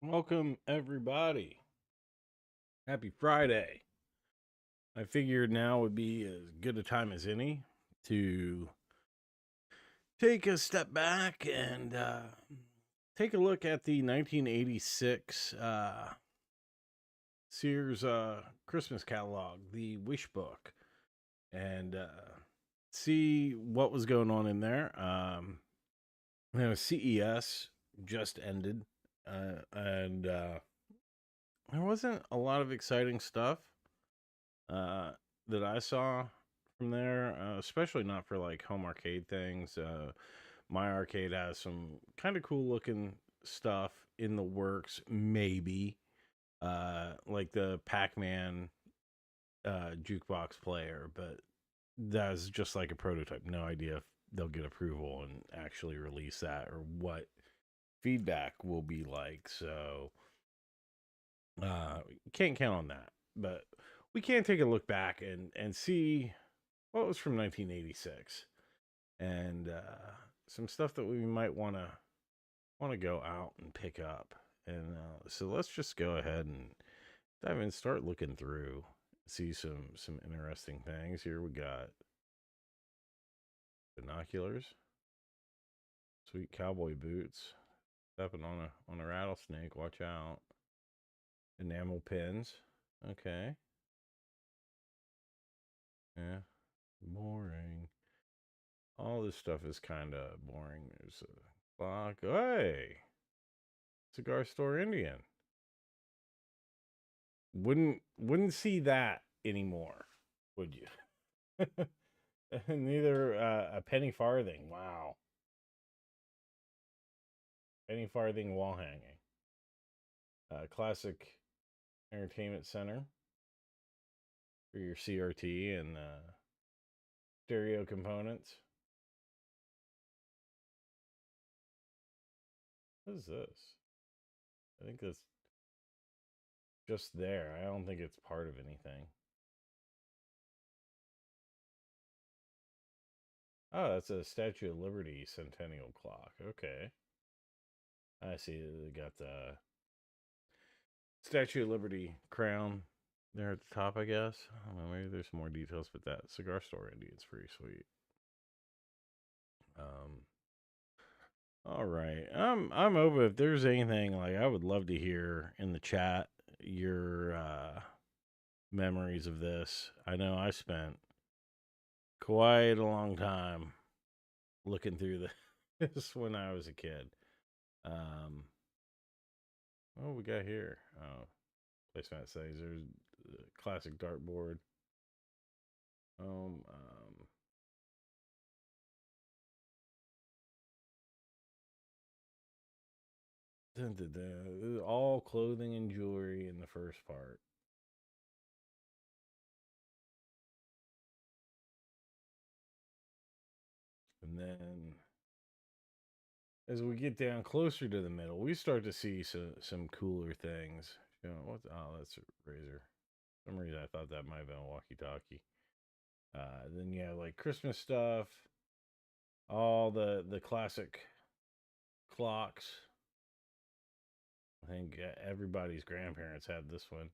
Welcome, everybody. Happy Friday. I figured now would be as good a time as any to take a step back and take a look at the 1986 Sears Christmas catalog, the Wishbook, and see what was going on in there. CES just ended, and there wasn't a lot of exciting stuff uh, that I saw from there, especially not for like home arcade things. My arcade has some kind of cool looking stuff in the works, maybe like the Pac-Man jukebox player, but that's just like a prototype. No idea if they'll get approval and actually release that or what feedback will be like. So can't count on that, but we can take a look back and see what was from 1986 and some stuff that we might want to go out and pick up. And so let's just go ahead and dive in, start looking through, see some interesting things. Here we got binoculars, sweet cowboy boots, stepping on a rattlesnake. Watch out. Enamel pins. Okay. Yeah. Boring. All this stuff is kind of boring. There's a clock. Hey, cigar store Indian. Wouldn't see that anymore, would you? Neither a penny farthing. Wow, penny farthing wall hanging. Classic entertainment center for your CRT and stereo components. What is this? I think that's just there. I don't think it's part of anything. Oh, that's a Statue of Liberty centennial clock. Okay. I see they got the Statue of Liberty crown there at the top, I guess. I don't know, maybe there's some more details, but that cigar store Indian's pretty sweet. Um, all right. I'm over. If there's anything like I would love to hear in the chat your memories of this. I know I spent quite a long time looking through this when I was a kid. Um, what we got here? Oh, placemat says there's a classic dartboard. Um, dun, dun, dun. All clothing and jewelry in the first part. And then as we get down closer to the middle, we start to see some cooler things. You know, what? Oh, that's a razor. For some reason, I thought that might have been a walkie-talkie. Then you have like Christmas stuff, all the classic clocks. I think everybody's grandparents had this one,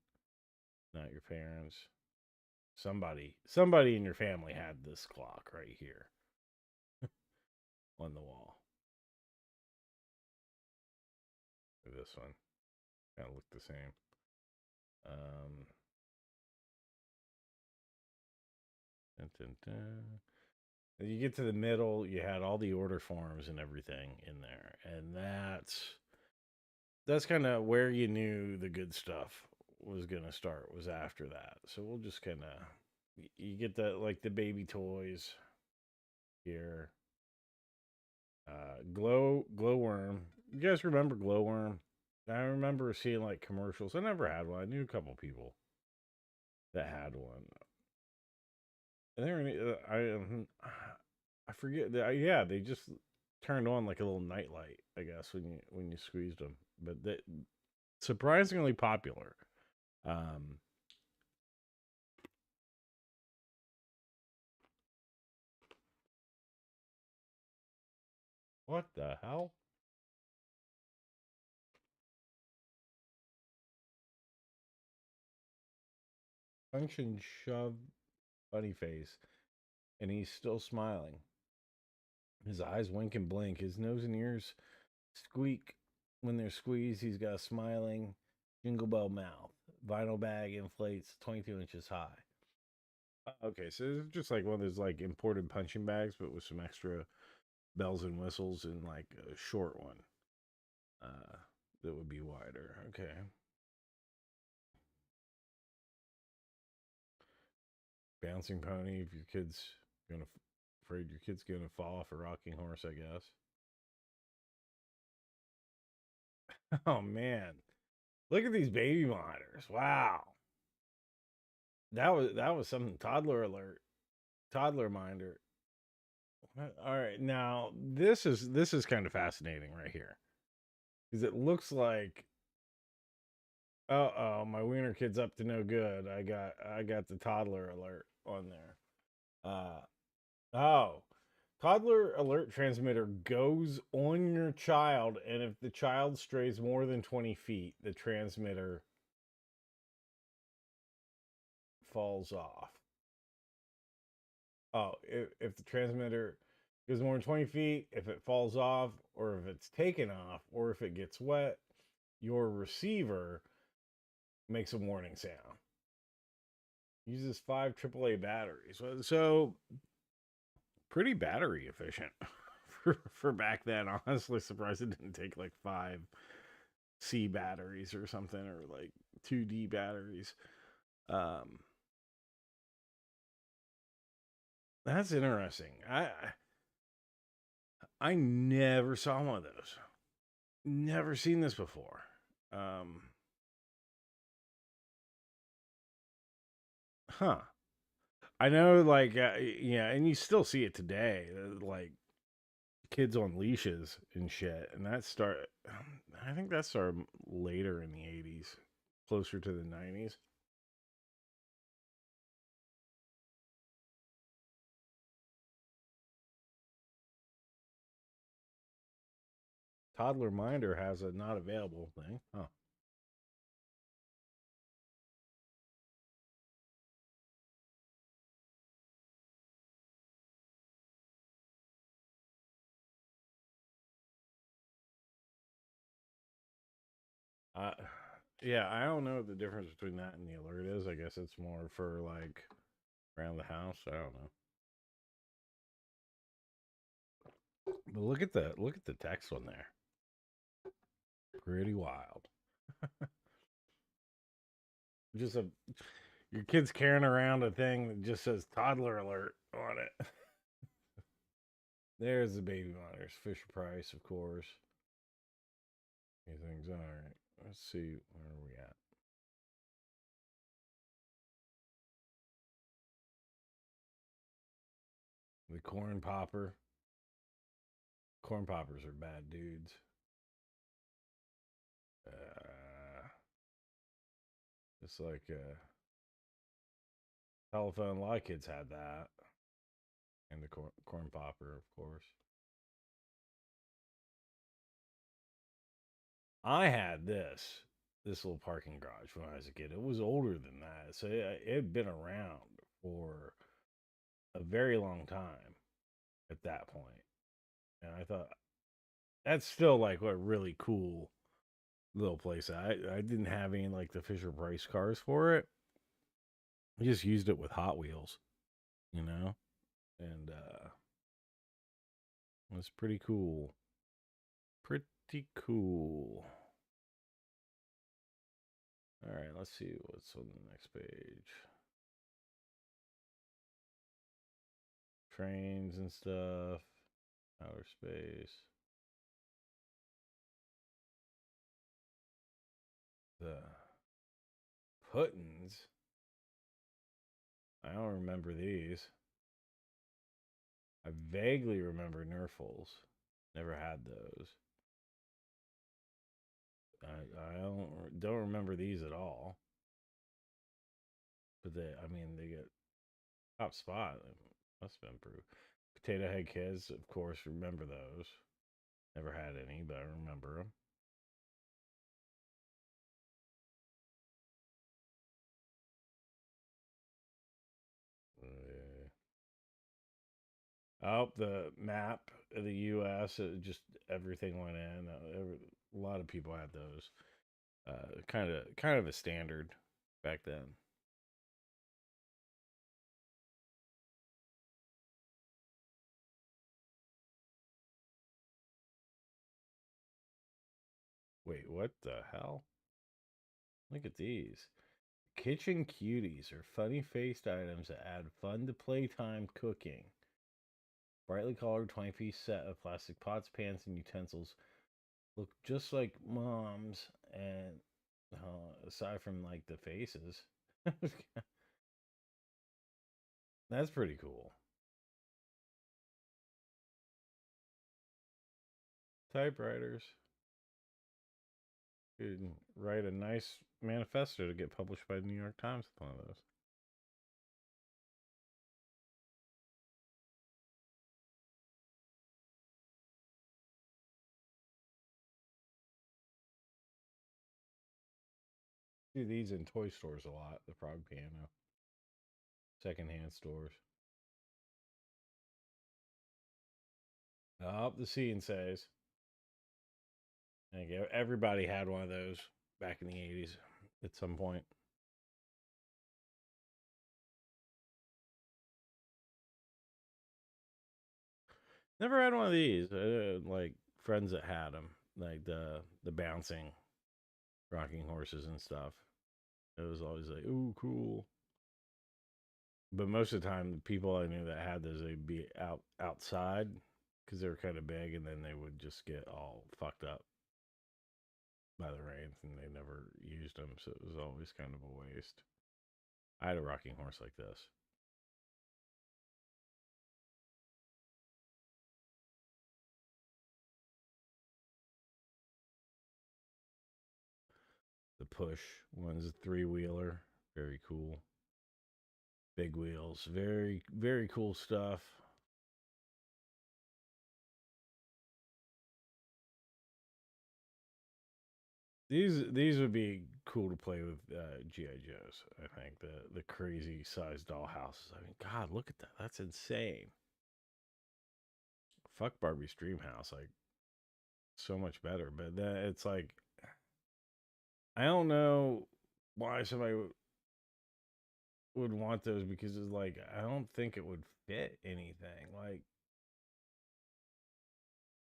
not your parents. Somebody in your family had this clock right here on the wall. This one kind of look the same. Um, dun, dun, dun. As you get to the middle, you had all the order forms and everything in there, and that's kind of where you knew the good stuff was gonna start. Was after that. So we'll just kind of you get the like the baby toys here. Glowworm. You guys remember Glowworm? I remember seeing like commercials. I never had one. I knew a couple people that had one. And there, I forget. Yeah, they just turned on like a little nightlight, I guess, when you squeezed them. But they surprisingly popular. Um, what the hell? punch and shove funny face, and he's still smiling. His eyes wink and blink. His nose and ears squeak when they're squeezed. He's got a smiling jingle bell mouth. Vinyl bag inflates 22 inches high. Okay, so it's just like one of those like imported punching bags, but with some extra bells and whistles and like a short one uh, that would be wider. Okay. Bouncing pony. If your kid's gonna afraid your kid's gonna fall off a rocking horse, I guess. Oh man, look at these baby monitors. Wow, that was something. Toddler alert. Toddler minder. All right, now this is kind of fascinating right here because it looks like oh my wiener kid's up to no good. I got the toddler alert on there. Oh, toddler alert transmitter goes on your child, and if the child strays more than 20 feet, the transmitter falls off. Oh, if the transmitter goes more than 20 feet, if it falls off, or if it's taken off, or if it gets wet, your receiver makes a warning sound. Uses 5 AAA batteries. So pretty battery efficient for back then. Honestly, surprised it didn't take like 5C batteries or something, or like 2D batteries. Um, that's interesting. I never saw one of those. Never seen this before. Um, huh. I know, like, yeah, and you still see it today, like kids on leashes and shit. And that I think that started later in the '80s, closer to the '90s. Toddler Minder has a not available thing. Huh. Uh, yeah, I don't know what the difference between that and the alert is. I guess it's more for like around the house. I don't know. But look at the text on there. Pretty wild. Just your kid's carrying around a thing that just says toddler alert on it. There's the baby monitors. Fisher Price, of course. Everything's all right. Let's see, where are we at? The corn popper. Corn poppers are bad dudes. Uh, just like telephone. A lot of kids had that, and the corn popper, of course. I had this little parking garage when I was a kid. It was older than that, so it had been around for a very long time at that point. And I thought that's still like what really cool little place. I didn't have any like the Fisher Price cars for it. I just used it with Hot Wheels, you know, and it was pretty cool. Pretty cool. All right, let's see what's on the next page. Trains and stuff. Outer space. The Puttons. I don't remember these. I vaguely remember Nerfles. Never had those. I don't remember these at all. But they get top spot. Must have been improved. Potato Head Kids, of course, remember those. Never had any, but I remember them. Oh, the map of the U.S. Just everything went in. A lot of people had those. Kind of a standard back then. Wait, what the hell? Look at these. Kitchen cuties are funny faced items that add fun to playtime cooking. Brightly colored 20-piece set of plastic pots, pans, and utensils look just like mom's, and aside from like the faces, that's pretty cool. Typewriters. You can write a nice manifesto to get published by the New York Times with one of those. See these in toy stores a lot. The Frog Piano, secondhand stores. Up the scene says. Thank you. Everybody had one of those back in the 80s at some point. Never had one of these. Like friends that had them, like the bouncing rocking horses and stuff. It was always like, ooh, cool. But most of the time, the people I knew that had those, they'd be outside because they were kind of big, and then they would just get all fucked up by the rain, and they never used them, so it was always kind of a waste. I had a rocking horse like this. The push one's a three wheeler, very cool. Big wheels, very cool stuff. These would be cool to play with GI Joes. I think the crazy sized dollhouses. I mean, God, look at that. That's insane. Fuck Barbie's Dream House. Like so much better. But then it's like I don't know why somebody would want those because it's like I don't think it would fit anything. Like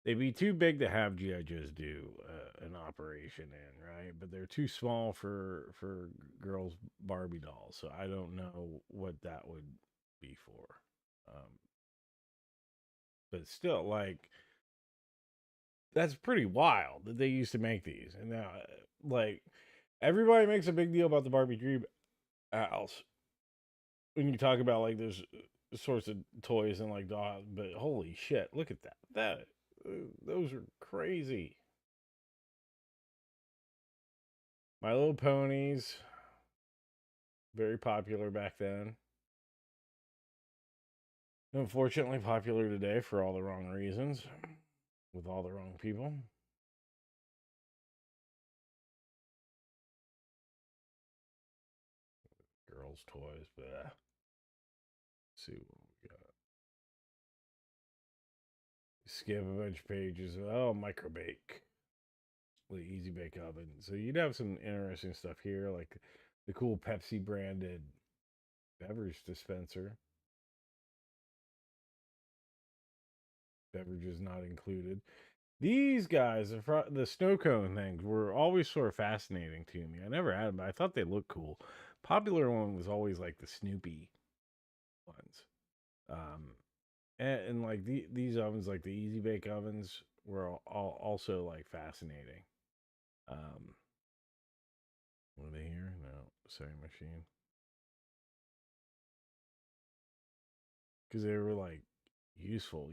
they'd be too big to have GI Joes do an operation in, right? But they're too small for girls' Barbie dolls, so I don't know what that would be for. Um, but still, like that's pretty wild that they used to make these, and now like everybody makes a big deal about the Barbie Dream House when you talk about like those sorts of toys and like dolls. But holy shit, look at that! Those are crazy. My Little Ponies, very popular back then. Unfortunately, popular today for all the wrong reasons, with all the wrong people. Girls' toys, but let's see what we got. Skip a bunch of pages. Oh, microbake, the easy bake oven. So you'd have some interesting stuff here, like the cool Pepsi branded beverage dispenser. Beverages not included. These guys, the snow cone things, were always sort of fascinating to me. I never had them, but I thought they looked cool. Popular one was always like the Snoopy ones. Um, and like these ovens, like the Easy Bake ovens, were also like fascinating. Um, were they here? No, sewing machine. Because they were like useful,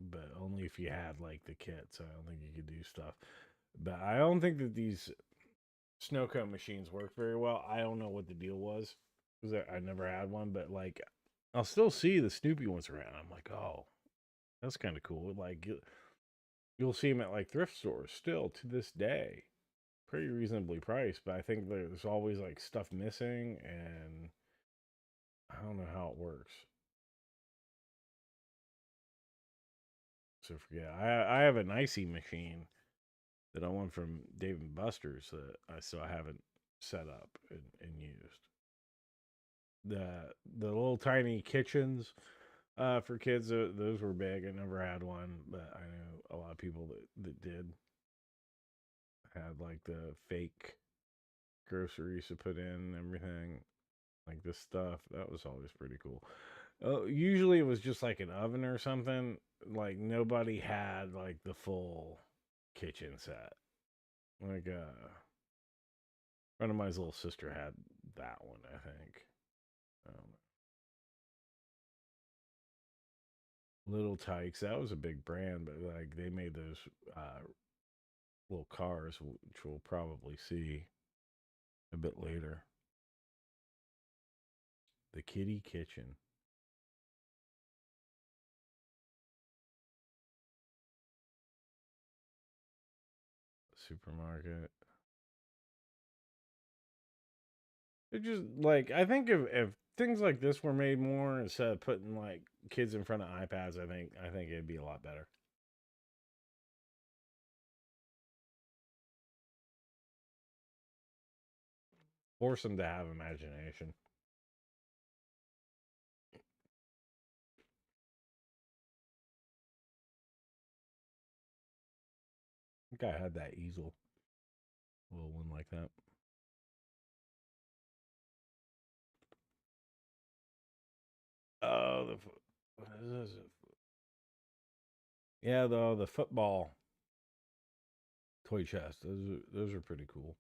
but only if you had like the kits. I don't think you could do stuff. But I don't think that these snow cone machines work very well. I don't know what the deal was because I never had one, but like I'll still see the Snoopy ones around. I'm like, oh, that's kind of cool. Like you'll see them at like thrift stores still to this day, pretty reasonably priced. But I think there's always like stuff missing, and I don't know how it works. So forget. I have an icy machine that I won from Dave and Buster's that I still haven't set up and used. The little tiny kitchens for kids, those were big. I never had one, but I know a lot of people that did had like the fake groceries to put in and everything. Like this stuff, that was always pretty cool. Usually it was just like an oven or something. Like nobody had like the full kitchen set. Like friend of mine's little sister had that one, I think. Um, Little Tykes, that was a big brand, but like they made those little cars, which we'll probably see a bit later. The Kitty Kitchen supermarket. It just like I think if things like this were made more instead of putting like kids in front of iPads, I think it'd be a lot better. Force them to have imagination. I think I had that easel, a little one like that. Oh, what is this? Yeah, the football toy chest. Those are pretty cool.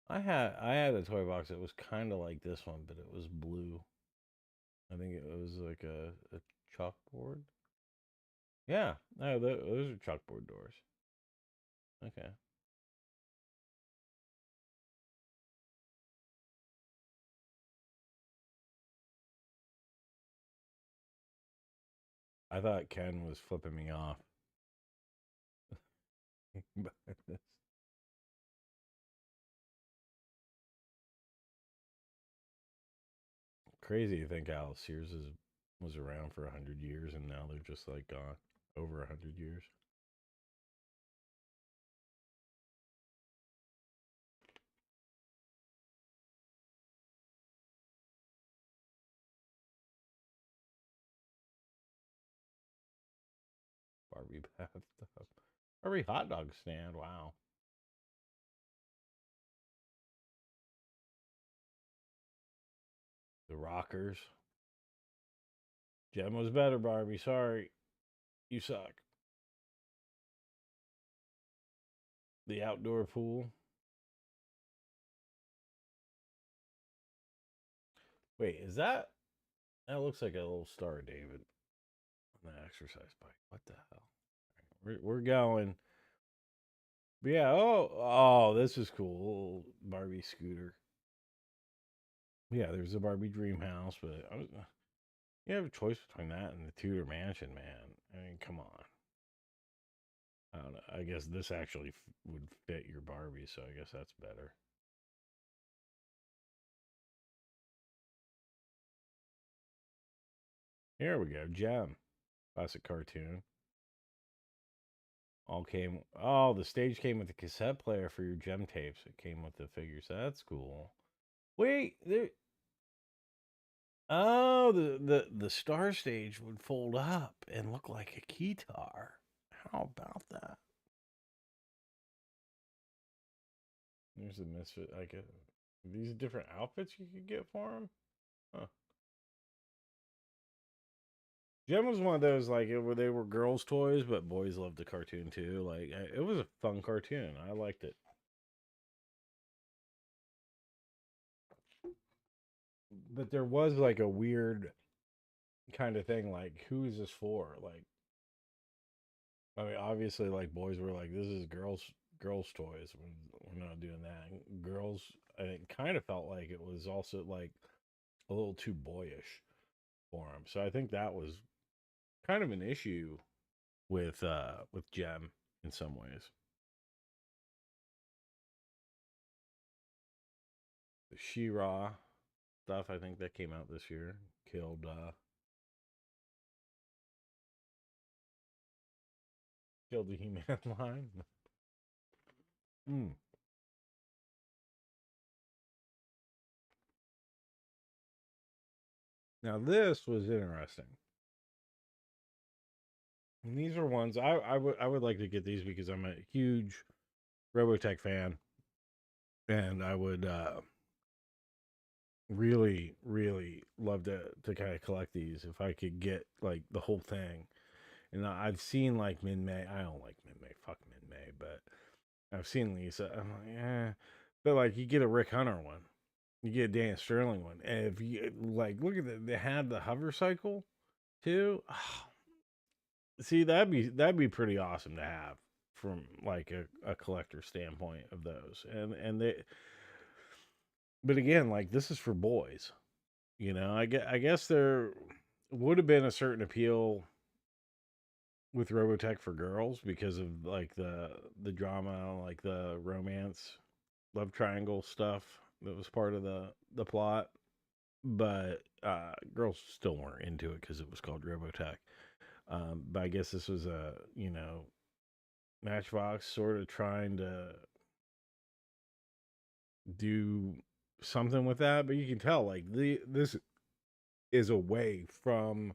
I had a toy box that was kind of like this one, but it was blue. I think it was like a chalkboard. Yeah, no, those are chalkboard doors. Okay, I thought Ken was flipping me off. But it's crazy to think how Sears was around for 100 years, and now they're just like gone over 100 years. Barbie bathtub, Barbie hot dog stand. Wow, the rockers. Gem was better, Barbie. Sorry, you suck. The outdoor pool. Wait, is that? That looks like a little Star of David on the exercise bike. What the hell? We're going. But yeah. Oh, this is cool. Barbie scooter. Yeah, there's the Barbie dream house, but you have a choice between that and the Tudor mansion, man. I mean, come on. I don't know. I guess this actually would fit your Barbie, so I guess that's better. Here we go. Gem. Classic cartoon. All came. Oh, the stage came with the cassette player for your Gem tapes. It came with the figures. That's cool. Wait, there. Oh, the star stage would fold up and look like a keytar. How about that? There's a misfit. Like these different outfits you could get for him. Huh. Gem was one of those like where they were girls' toys, but boys loved the cartoon too. Like it was a fun cartoon. I liked it. But there was like a weird kind of thing. Like, who is this for? Like, I mean, obviously, like boys were like, "This is girls' toys. We're not doing that." Girls, and it kind of felt like it was also like a little too boyish for them. So I think that was kind of an issue with Gem in some ways. She-Ra stuff. I think that came out this year. Killed the He-Man line. Mm. Now this was interesting. And these are ones I would like to get these because I'm a huge Robotech fan, and I would really love to kind of collect these if I could get like the whole thing. And I've seen like Min May. I don't like Min May. Fuck Min May. But I've seen Lisa. I'm like, eh. But like, you get a Rick Hunter one, you get a Dan Sterling one, and if you like, look at they had the hover cycle too. See, that'd be pretty awesome to have from like a collector standpoint of those. And they, but again, like this is for boys. I guess there would have been a certain appeal with Robotech for girls because of like the drama, like the romance, love triangle stuff that was part of the plot. But girls still weren't into it because it was called Robotech. But I guess this was a Matchbox sort of trying to do something with that, but you can tell like this is away from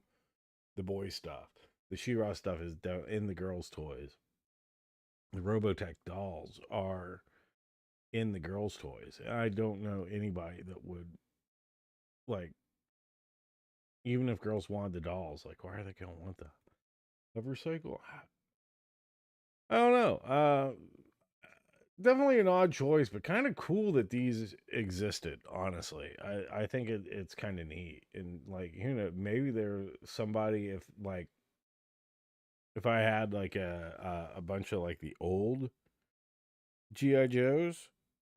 the boy stuff. The She-Ra stuff is in the girls' toys. The Robotech dolls are in the girls' toys. I don't know anybody that would like, even if girls wanted the dolls, like why are they gonna want the hover cycle? I don't know. Definitely an odd choice, but kind of cool that these existed. Honestly, I think it's kind of neat, and like maybe there's somebody if I had like a bunch of like the old GI Joes,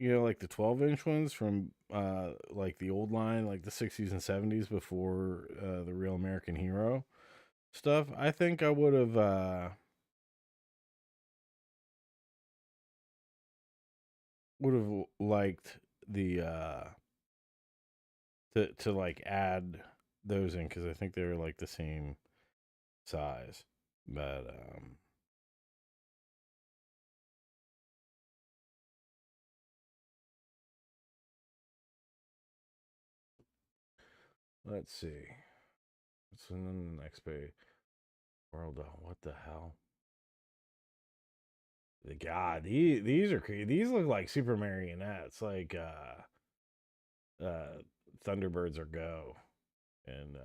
like the 12-inch ones from like the old line, like the 60s and 70s before the Real American Hero stuff. I think I would have liked the to like add those in because I think they're like the same size. But let's see. What's in the next page? World. What the hell? The God, these are crazy. These look like super marionettes, like Thunderbirds or Go, and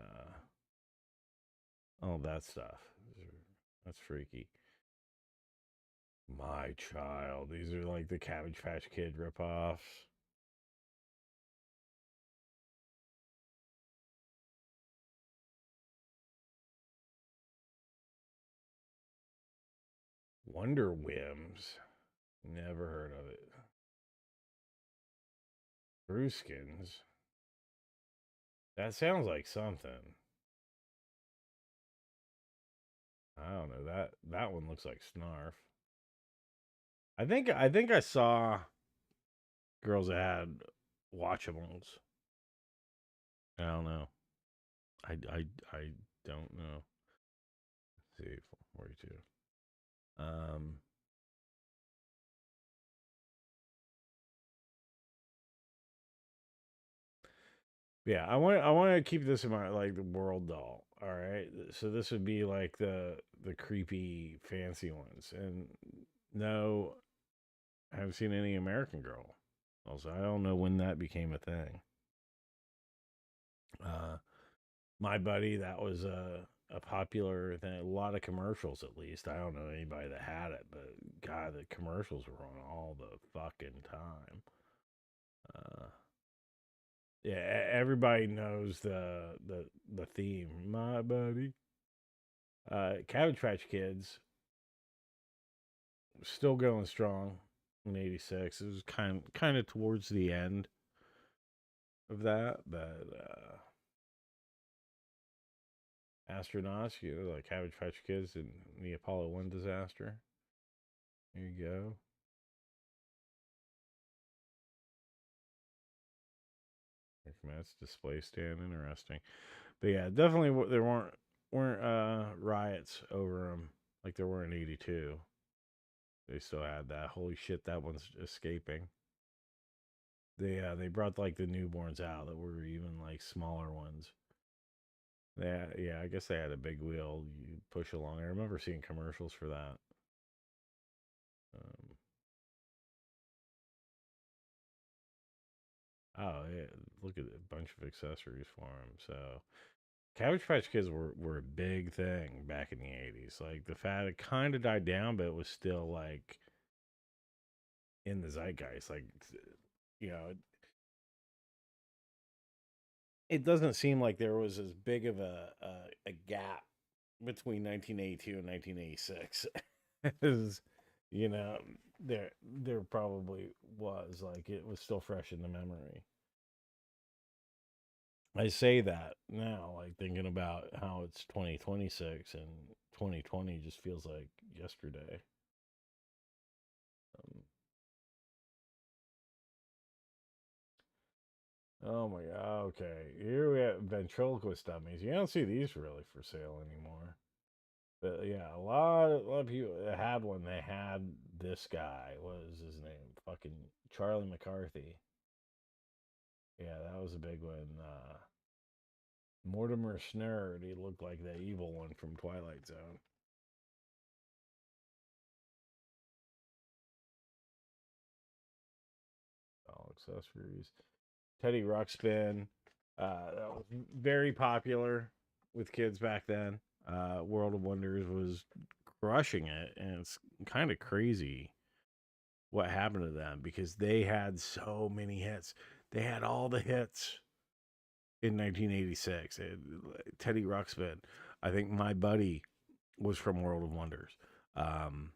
all that stuff. That's freaky. My child. These are like the Cabbage Patch Kid ripoffs. Wonder Whims. Never heard of it. Brewskins. That sounds like something. I don't know. That one looks like Snarf. I think I saw girls that had watchables. I don't know. I don't know. Let's see, 42. Um, yeah, I want to keep this in mind, like the World Doll. All right, so this would be like the creepy fancy ones, and no, I haven't seen any American Girl. Also, I don't know when that became a thing. Uh, my buddy, that was a popular thing. A lot of commercials, at least. I don't know anybody that had it, but God, the commercials were on all the fucking time. Uh, yeah, everybody knows the theme. My buddy, Cabbage Patch Kids, still going strong in '86. It was kind of towards the end of that, but astronauts, like Cabbage Patch Kids and the Apollo 1 disaster. There you go. Matt's display stand, interesting. But yeah, definitely there weren't riots over them like there were in '82. They still had that. Holy shit, that one's escaping. They brought like the newborns out that were even like smaller ones. Yeah, I guess they had a big wheel you push along. I remember seeing commercials for that. Um, oh yeah, look at a bunch of accessories for them. So Cabbage Patch Kids were a big thing back in the '80s. Like the fad it kind of died down, but it was still like in the zeitgeist. Like you know, it doesn't seem like there was as big of a gap between 1982 and 1986 as you know there probably was. Like it was still fresh in the memory. I say that now, like thinking about how it's 2026 and 2020 just feels like yesterday. Um, oh my god! Okay, here we have ventriloquist dummies. You don't see these really for sale anymore. But yeah, a lot of people that had one. They had this guy. What is his name? Fucking Charlie McCarthy. Yeah, that was a big one. Mortimer Snerd. He looked like the evil one from Twilight Zone. All accessories. Teddy Ruxpin. That was very popular with kids back then. World of Wonders was crushing it, and it's kind of crazy what happened to them because they had so many hits. They had all the hits in 1986. Teddy Ruxpin. I think My Buddy was from World of Wonders. Um,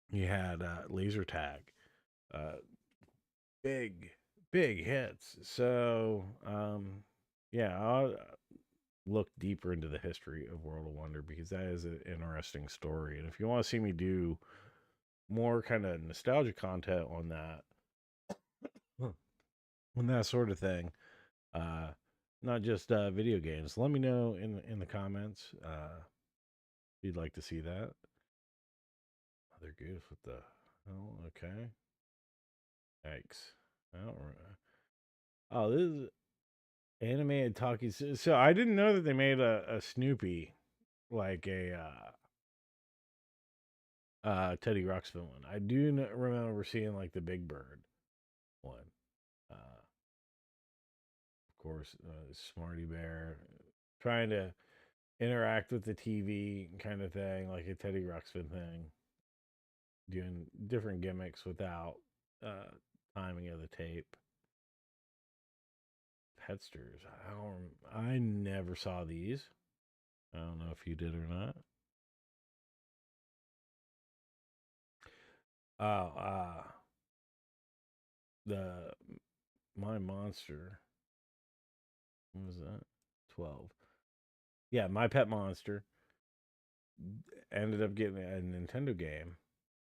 you had Laser Tag. Uh, big, big hits. So, yeah, I'll look deeper into the history of World of Wonder because that is an interesting story. And if you want to see me do more kind of nostalgia content on that, on that sort of thing, uh, not just video games, let me know in the comments if you'd like to see that. Other goose, what the hell? Okay, yikes! I don't. Oh, this is animated talkies. So I didn't know that they made a Snoopy like a Teddy Ruxpin one. I do remember seeing like the Big Bird one. Of course, Smarty Bear trying to interact with the TV kind of thing, like a Teddy Ruxpin thing, doing different gimmicks without uh, timing of the tape. Petsters. I never saw these. I don't know if you did or not. Oh, the My Monster. What was that? 12. Yeah, My Pet Monster ended up getting a Nintendo game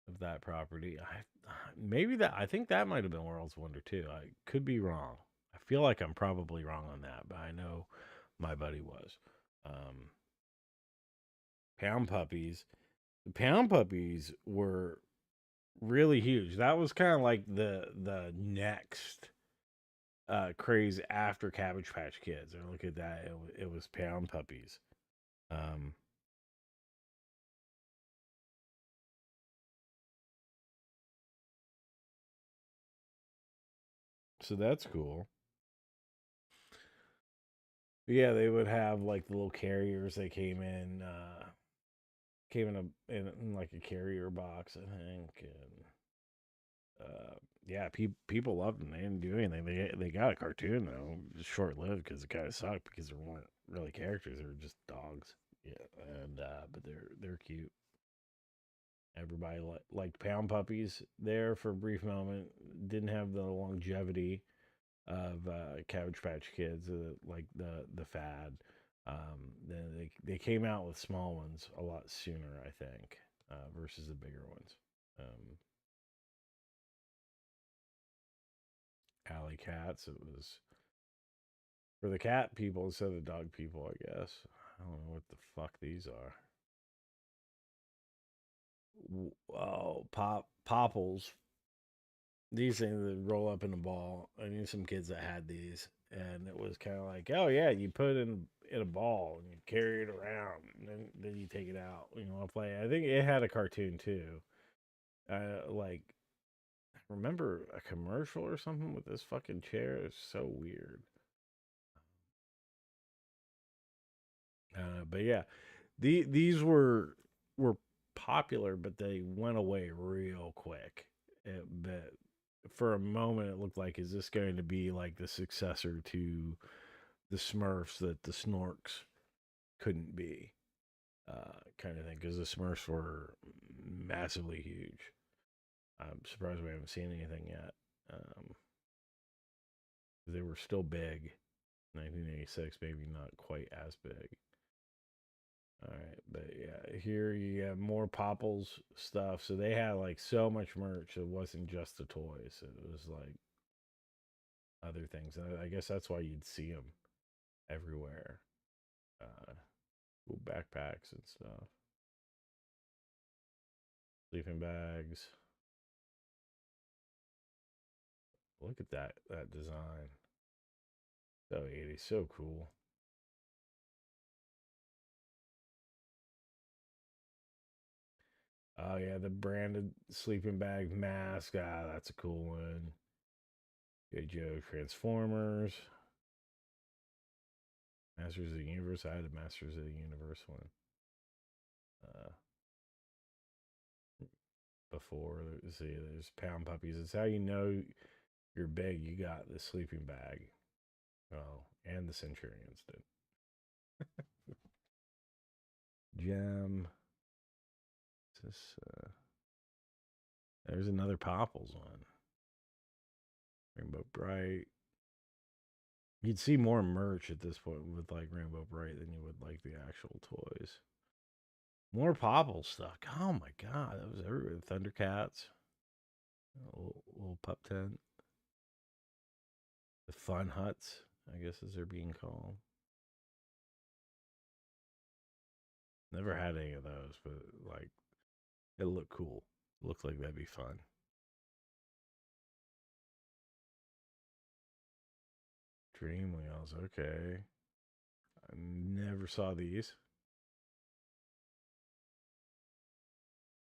of that property. I think that might have been World's Wonder too. I could be wrong. I feel like I'm probably wrong on that, but I know my buddy was. Um, Pound Puppies. The Pound Puppies were really huge. That was kind of like the next craze after Cabbage Patch Kids. Or look at that, it was Pound Puppies. Um, so that's cool. But yeah, they would have like the little carriers. They came in like a carrier box, I think, and yeah, people loved them. They didn't do anything. They got a cartoon though, short lived because it kind of sucked because there weren't really characters. They were just dogs. Yeah, and but they're cute. Everybody liked Pound Puppies there for a brief moment. Didn't have the longevity of Cabbage Patch Kids, like the fad. Then they came out with small ones a lot sooner, I think, versus the bigger ones. Um, Alley Cats. It was. for the cat people instead of the dog people, I guess. I don't know what the fuck these are. Oh, popples. These things that roll up in a ball. I knew some kids that had these, and it was kind of like, oh yeah, you put it in a ball and you carry it around, and then you take it out. You know, play. I think it had a cartoon too. Like I remember a commercial or something with this fucking chair. It's so weird. But yeah, these were popular, but they went away real quick. But for a moment, it looked like, is this going to be like the successor to the Smurfs that the Snorks couldn't be, kind of thing? Because the Smurfs were massively huge. I'm surprised we haven't seen anything yet. Um, they were still big. 1986, maybe not quite as big. All right, but yeah, here you have more Popples stuff. So they had like so much merch. It wasn't just the toys. It was like other things. And I guess that's why you'd see them everywhere. Uh, cool backpacks and stuff, sleeping bags. Look at that design. So 80s, so cool. Oh yeah, the branded sleeping bag mask. Ah, that's a cool one. Good Joe Transformers. Masters of the Universe. I had a Masters of the Universe one. Uh, Before. See, there's Pound Puppies. It's how you know you're big. You got the sleeping bag. Oh, and the Centurions did. Gem. This, there's another Popples one. Rainbow Bright. You'd see more merch at this point with like Rainbow Bright than you would like the actual toys. More Popple stuff. Oh my god, that was everywhere. Thundercats. Little pup tent. The Fun Huts, I guess as they're being called. Never had any of those, but like it looked cool. Looked like that'd be fun. Dream Wheels, okay. I never saw these.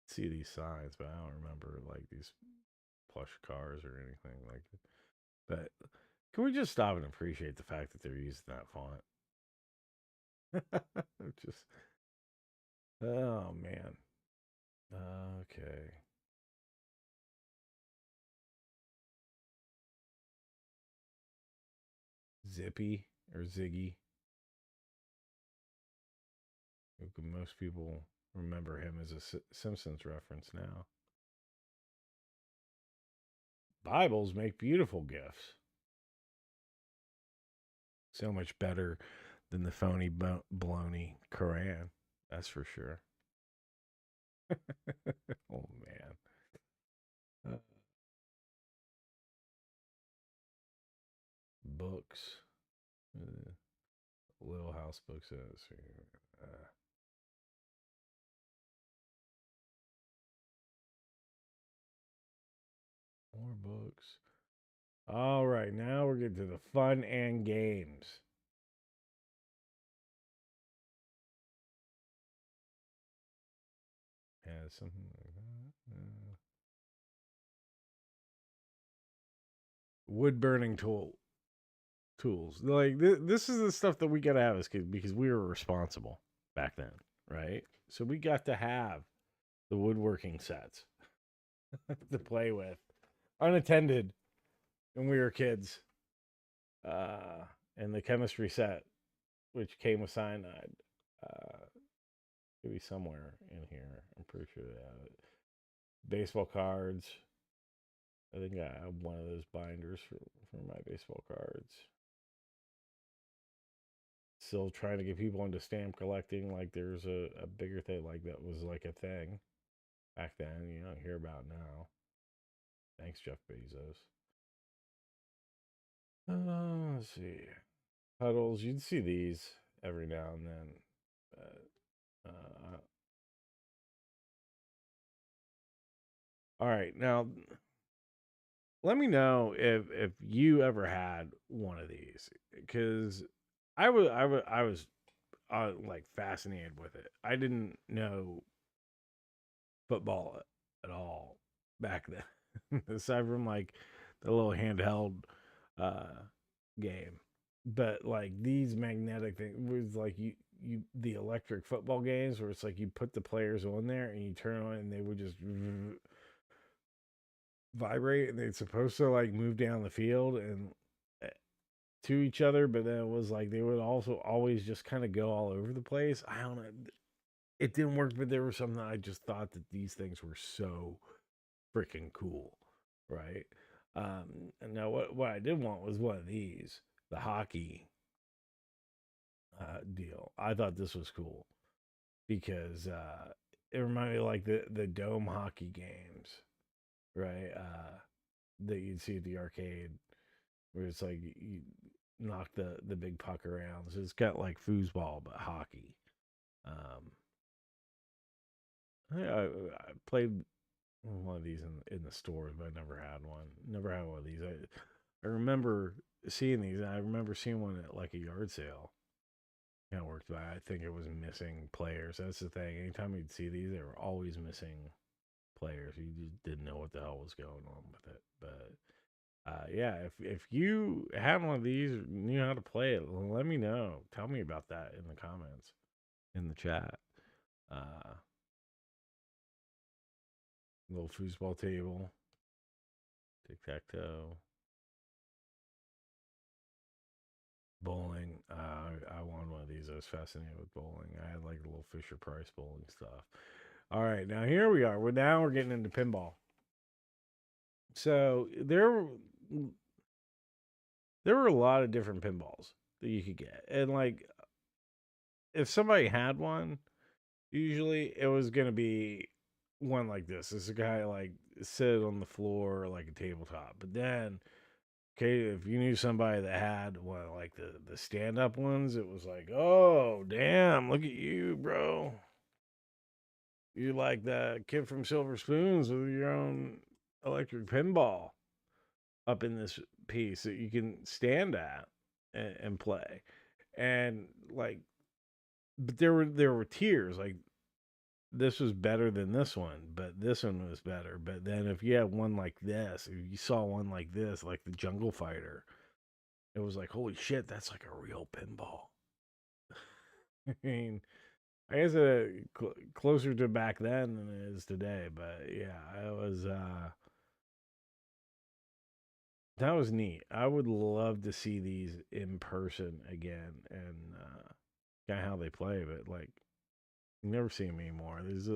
See these signs, but I don't remember like these plush cars or anything like that. But can we just stop and appreciate the fact that they're using that font? Just oh man. Okay. Zippy or Ziggy. Most people remember him as a Simpsons reference now. Bibles make beautiful gifts. So much better than the phony baloney Quran. That's for sure. Oh man. Books. Uh, Little House books. More books. All right, now we're getting to the fun and games. Yeah, something like that. Wood burning tools. Like this is the stuff that we gotta have as kids because we were responsible back then, right? So we got to have the woodworking sets to play with, unattended when we were kids. Uh, and the chemistry set, which came with cyanide, could be somewhere in here. I'm pretty sure they have it. Baseball cards. I think I have one of those binders for my baseball cards. Still trying to get people into stamp collecting. Like there's a bigger thing like that was like a thing back then. You don't hear about now. Thanks, Jeff Bezos. Let's see. Puddles. You'd see these every now and then. Uh, all right, now let me know if you ever had one of these, because I was like fascinated with it. I didn't know football at all back then, aside from like the little handheld uh, game. But like these magnetic things was like the electric football games where it's like you put the players on there and you turn on and they would just vibrate and they're supposed to like move down the field and to each other, but then it was like they would also always just kind of go all over the place. I don't know. It didn't work, but there was something I just thought that these things were so freaking cool, right? And now what I did want was one of these, the hockey deal. I thought this was cool because it reminded me of like the dome hockey games, right? That you'd see at the arcade, where it's like you knock the big puck around. So it's got like foosball but hockey. Um, I played one of these in the stores, but I never had one. Never had one of these. I remember seeing these, and I remember seeing one at like a yard sale. Kind of worked by. I think it was missing players. That's the thing. Anytime you'd see these, they were always missing players. You just didn't know what the hell was going on with it. But yeah, if you had one of these, or knew how to play it, let me know. Tell me about that in the comments, in the chat. Uh, Little foosball table, tic tac toe, bowling. I wanted one of these. I was fascinated with bowling. I had like a little Fisher Price bowling stuff. All right, now here we are. We're getting into pinball. So there were a lot of different pinballs that you could get, and like if somebody had one, usually it was gonna be one like this. This guy like sit on the floor like a tabletop. But then, okay, if you knew somebody that had one like the stand up ones, it was like, oh damn, look at you, bro. You like that kid from Silver Spoons with your own electric pinball up in this piece that you can stand at and play. And like, but there were tiers. Like this was better than this one, but this one was better. But then if you had one like this, if you saw one like this, like the Jungle Fighter, it was like, holy shit, that's like a real pinball. I mean, I guess closer to back then than it is today, but yeah, it was that was neat. I would love to see these in person again and kind of how they play, but like you never see them anymore. There's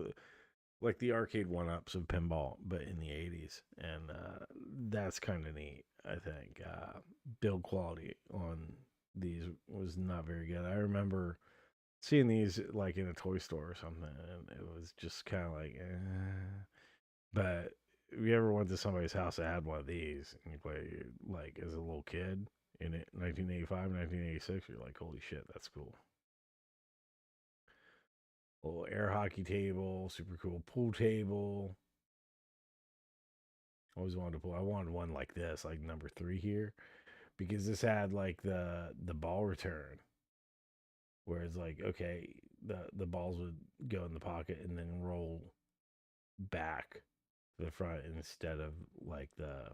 like the arcade one ups of pinball, but in the 80s, and that's kind of neat. I think build quality on these was not very good. I remember seeing these like in a toy store or something, and it was just kind of like, But if you ever went to somebody's house that had one of these and you play like as a little kid in it, 1985, 1986, you're like, holy shit, that's cool. Little air hockey table, super cool pool table. Always wanted to pull. I wanted one like this, like number 3 here, because this had like the ball return, where it's like, okay, the balls would go in the pocket and then roll back to the front instead of like the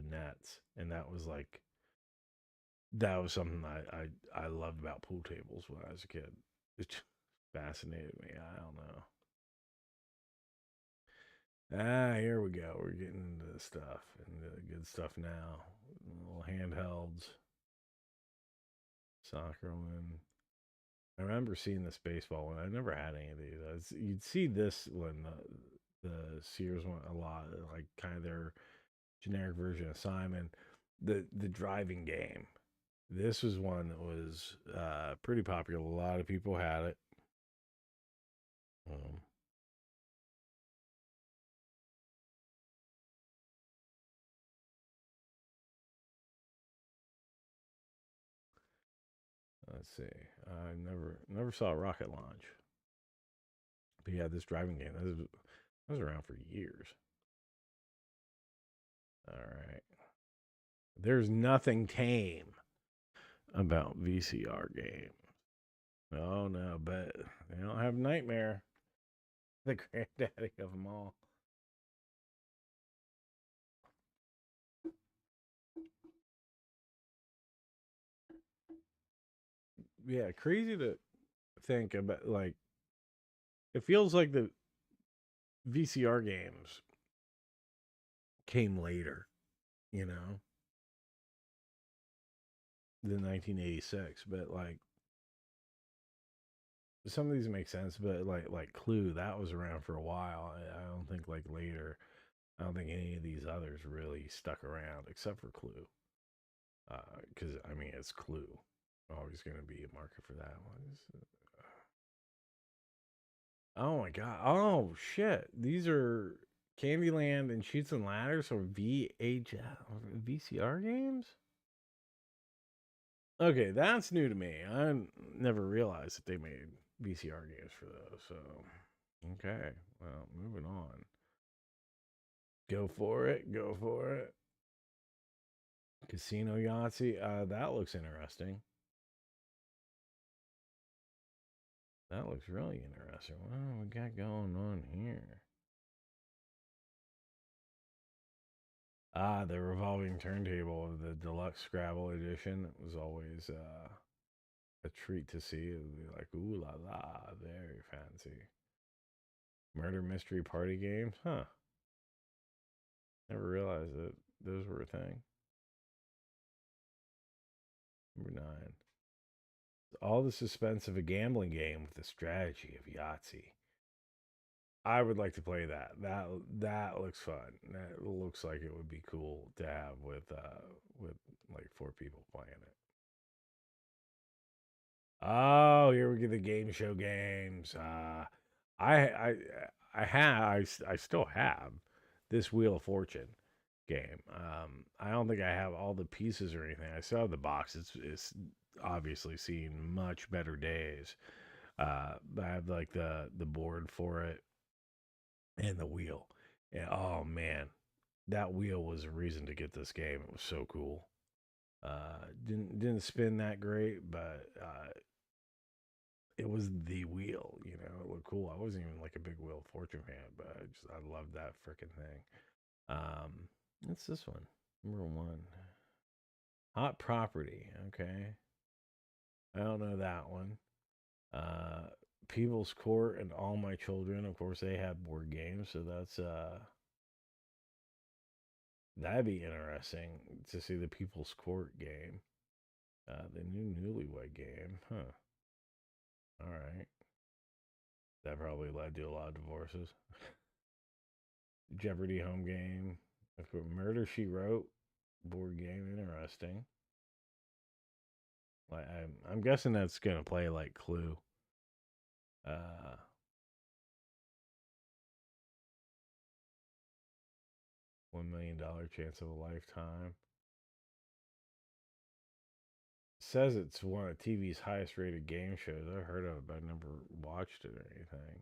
nets, and that was something I loved about pool tables when I was a kid. It just fascinated me. I don't know. Here we go. We're getting into the stuff and the good stuff now. Little handhelds, soccer one. I remember seeing this baseball one. I never had any of these. You'd see this one, the Sears one, a lot, like kind of their generic version of Simon. The driving game. This was one that was pretty popular. A lot of people had it. Um, Let's see. I never saw a rocket launch. But yeah, this driving game that was around for years. All right. There's nothing tame about VCR games. Oh no, but they don't have Nightmare, the granddaddy of them all. Yeah, crazy to think about. Like, it feels like the VCR games came later, you know, than 1986. But like, some of these make sense. But like Clue, that was around for a while. I don't think like later. I don't think any of these others really stuck around except for Clue. Because I mean, it's Clue. Always going to be a market for that one. Oh my god! Oh shit! These are Candyland and Sheets and Ladders or VCR games. Okay, that's new to me. I never realized that they made VCR games for those. So, okay. Well, moving on. Go for it. Go for it. Casino Yahtzee. That looks interesting. That looks really interesting. What do we got going on here? Ah, the revolving turntable of the deluxe Scrabble edition was always a treat to see. It would be like, ooh la la, very fancy. Murder mystery party games, huh? Never realized that those were a thing. Number 9. All the suspense of a gambling game with the strategy of Yahtzee. I would like to play that. That looks fun. That looks like it would be cool to have with like 4 people playing it. Oh, here we get the game show games. I I I still have this Wheel of Fortune game. I don't think I have all the pieces or anything. I still have the box. It's obviously seen much better days. But I have like the board for it and the wheel. And oh man, that wheel was a reason to get this game. It was so cool. Didn't spin that great, but it was the wheel, you know. It looked cool. I wasn't even like a big Wheel of Fortune fan, but I loved that freaking thing. Um, what's this one? Number 1, Hot Property. Okay, I don't know that one. Uh, People's Court and All My Children. Of course, they have board games, so that'd be interesting to see the People's Court game. The new Newlywed game, huh? All right, that probably led to a lot of divorces. Jeopardy home game. Murder She Wrote board game, interesting. Like I'm guessing that's gonna play like Clue. Uh, $1 million chance of a lifetime. Says it's one of TV's highest rated game shows. I've heard of it, but I never watched it or anything.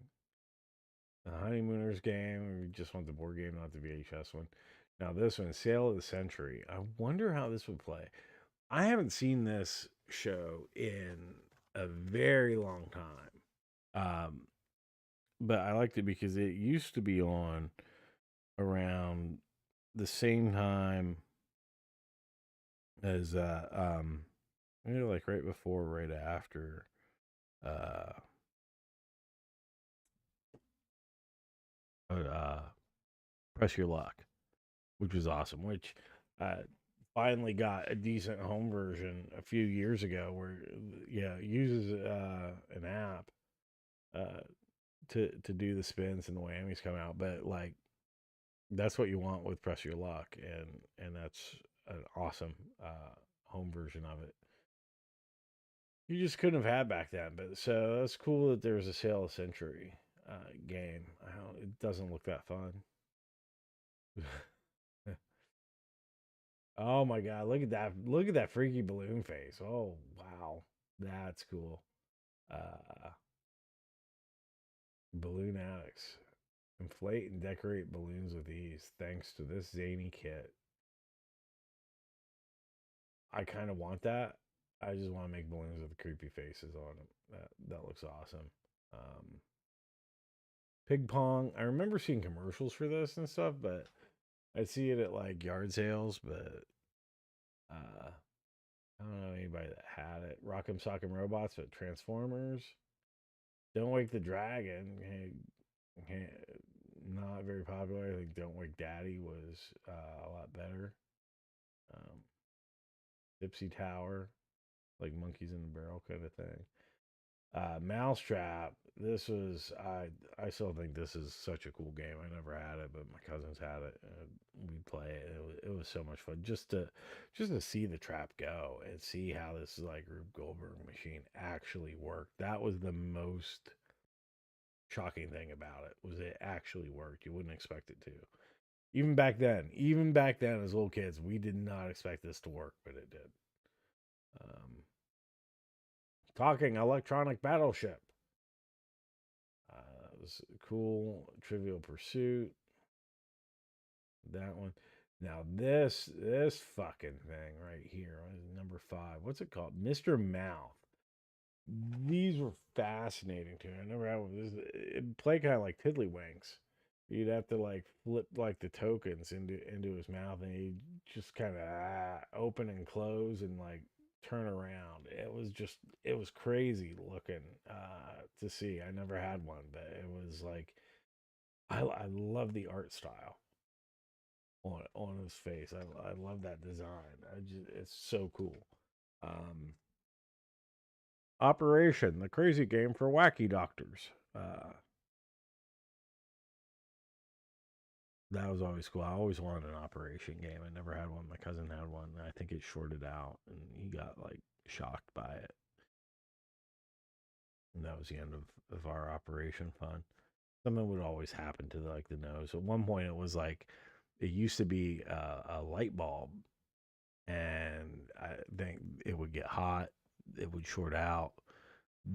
The Honeymooners game. We just want the board game, not the VHS one. Now this one, Sale of the Century. I wonder how this would play. I haven't seen this show in a very long time. But I liked it because it used to be on around the same time as maybe like right before, right after uh uh Press Your Luck, which was awesome. Which uh finally got a decent home version a few years ago, where yeah, it uses an app uh to do the spins and the whammies come out, but like that's what you want with Press Your Luck, and that's an awesome home version of it. You just couldn't have had back then. But so that's cool that there's a Sale of Century game. It doesn't look that fun. Oh my god, look at that! Look at that freaky balloon face. Oh wow. That's cool. Uh, Balloon addicts. Inflate and decorate balloons with ease thanks to this zany kit. I kind of want that. I just want to make balloons with creepy faces on them. That looks awesome. Um, Pig pong. I remember seeing commercials for this and stuff, but I'd see it at like yard sales. But uh, I don't know anybody that had it. Rock'em Sock'em Robots, but Transformers. Don't Wake the Dragon. Hey, not very popular. I think Don't Wake Daddy was a lot better. Um, Dipsy Tower, like Monkeys in the Barrel kind of thing. Mousetrap. This was I still think this is such a cool game. I never had it, but my cousins had it. We'd play it. It was so much fun just to see the trap go and see how this like Rube Goldberg machine actually worked. That was the most shocking thing about it was it actually worked. You wouldn't expect it to. Even back then as little kids, we did not expect this to work, but it did. Um, Talking electronic battleship. It was cool. Trivial Pursuit. That one. Now this fucking thing right here, number 5. What's it called? Mr. Mouth. These were fascinating to me. I never had one. It played kind of like Tiddlywinks. You'd have to like flip like the tokens into his mouth, and he'd just kind of open and close and like turn around. It was crazy looking to see. I never had one, but it was like I love the art style on his face. I love that design. It's so cool. Um, Operation, the crazy game for wacky doctors. That was always cool. I always wanted an Operation game. I never had one. My cousin had one. I think it shorted out, and he got like shocked by it. And that was the end of our Operation fun. Something would always happen to like the nose. At one point, it was like it used to be a light bulb, and I think it would get hot, it would short out,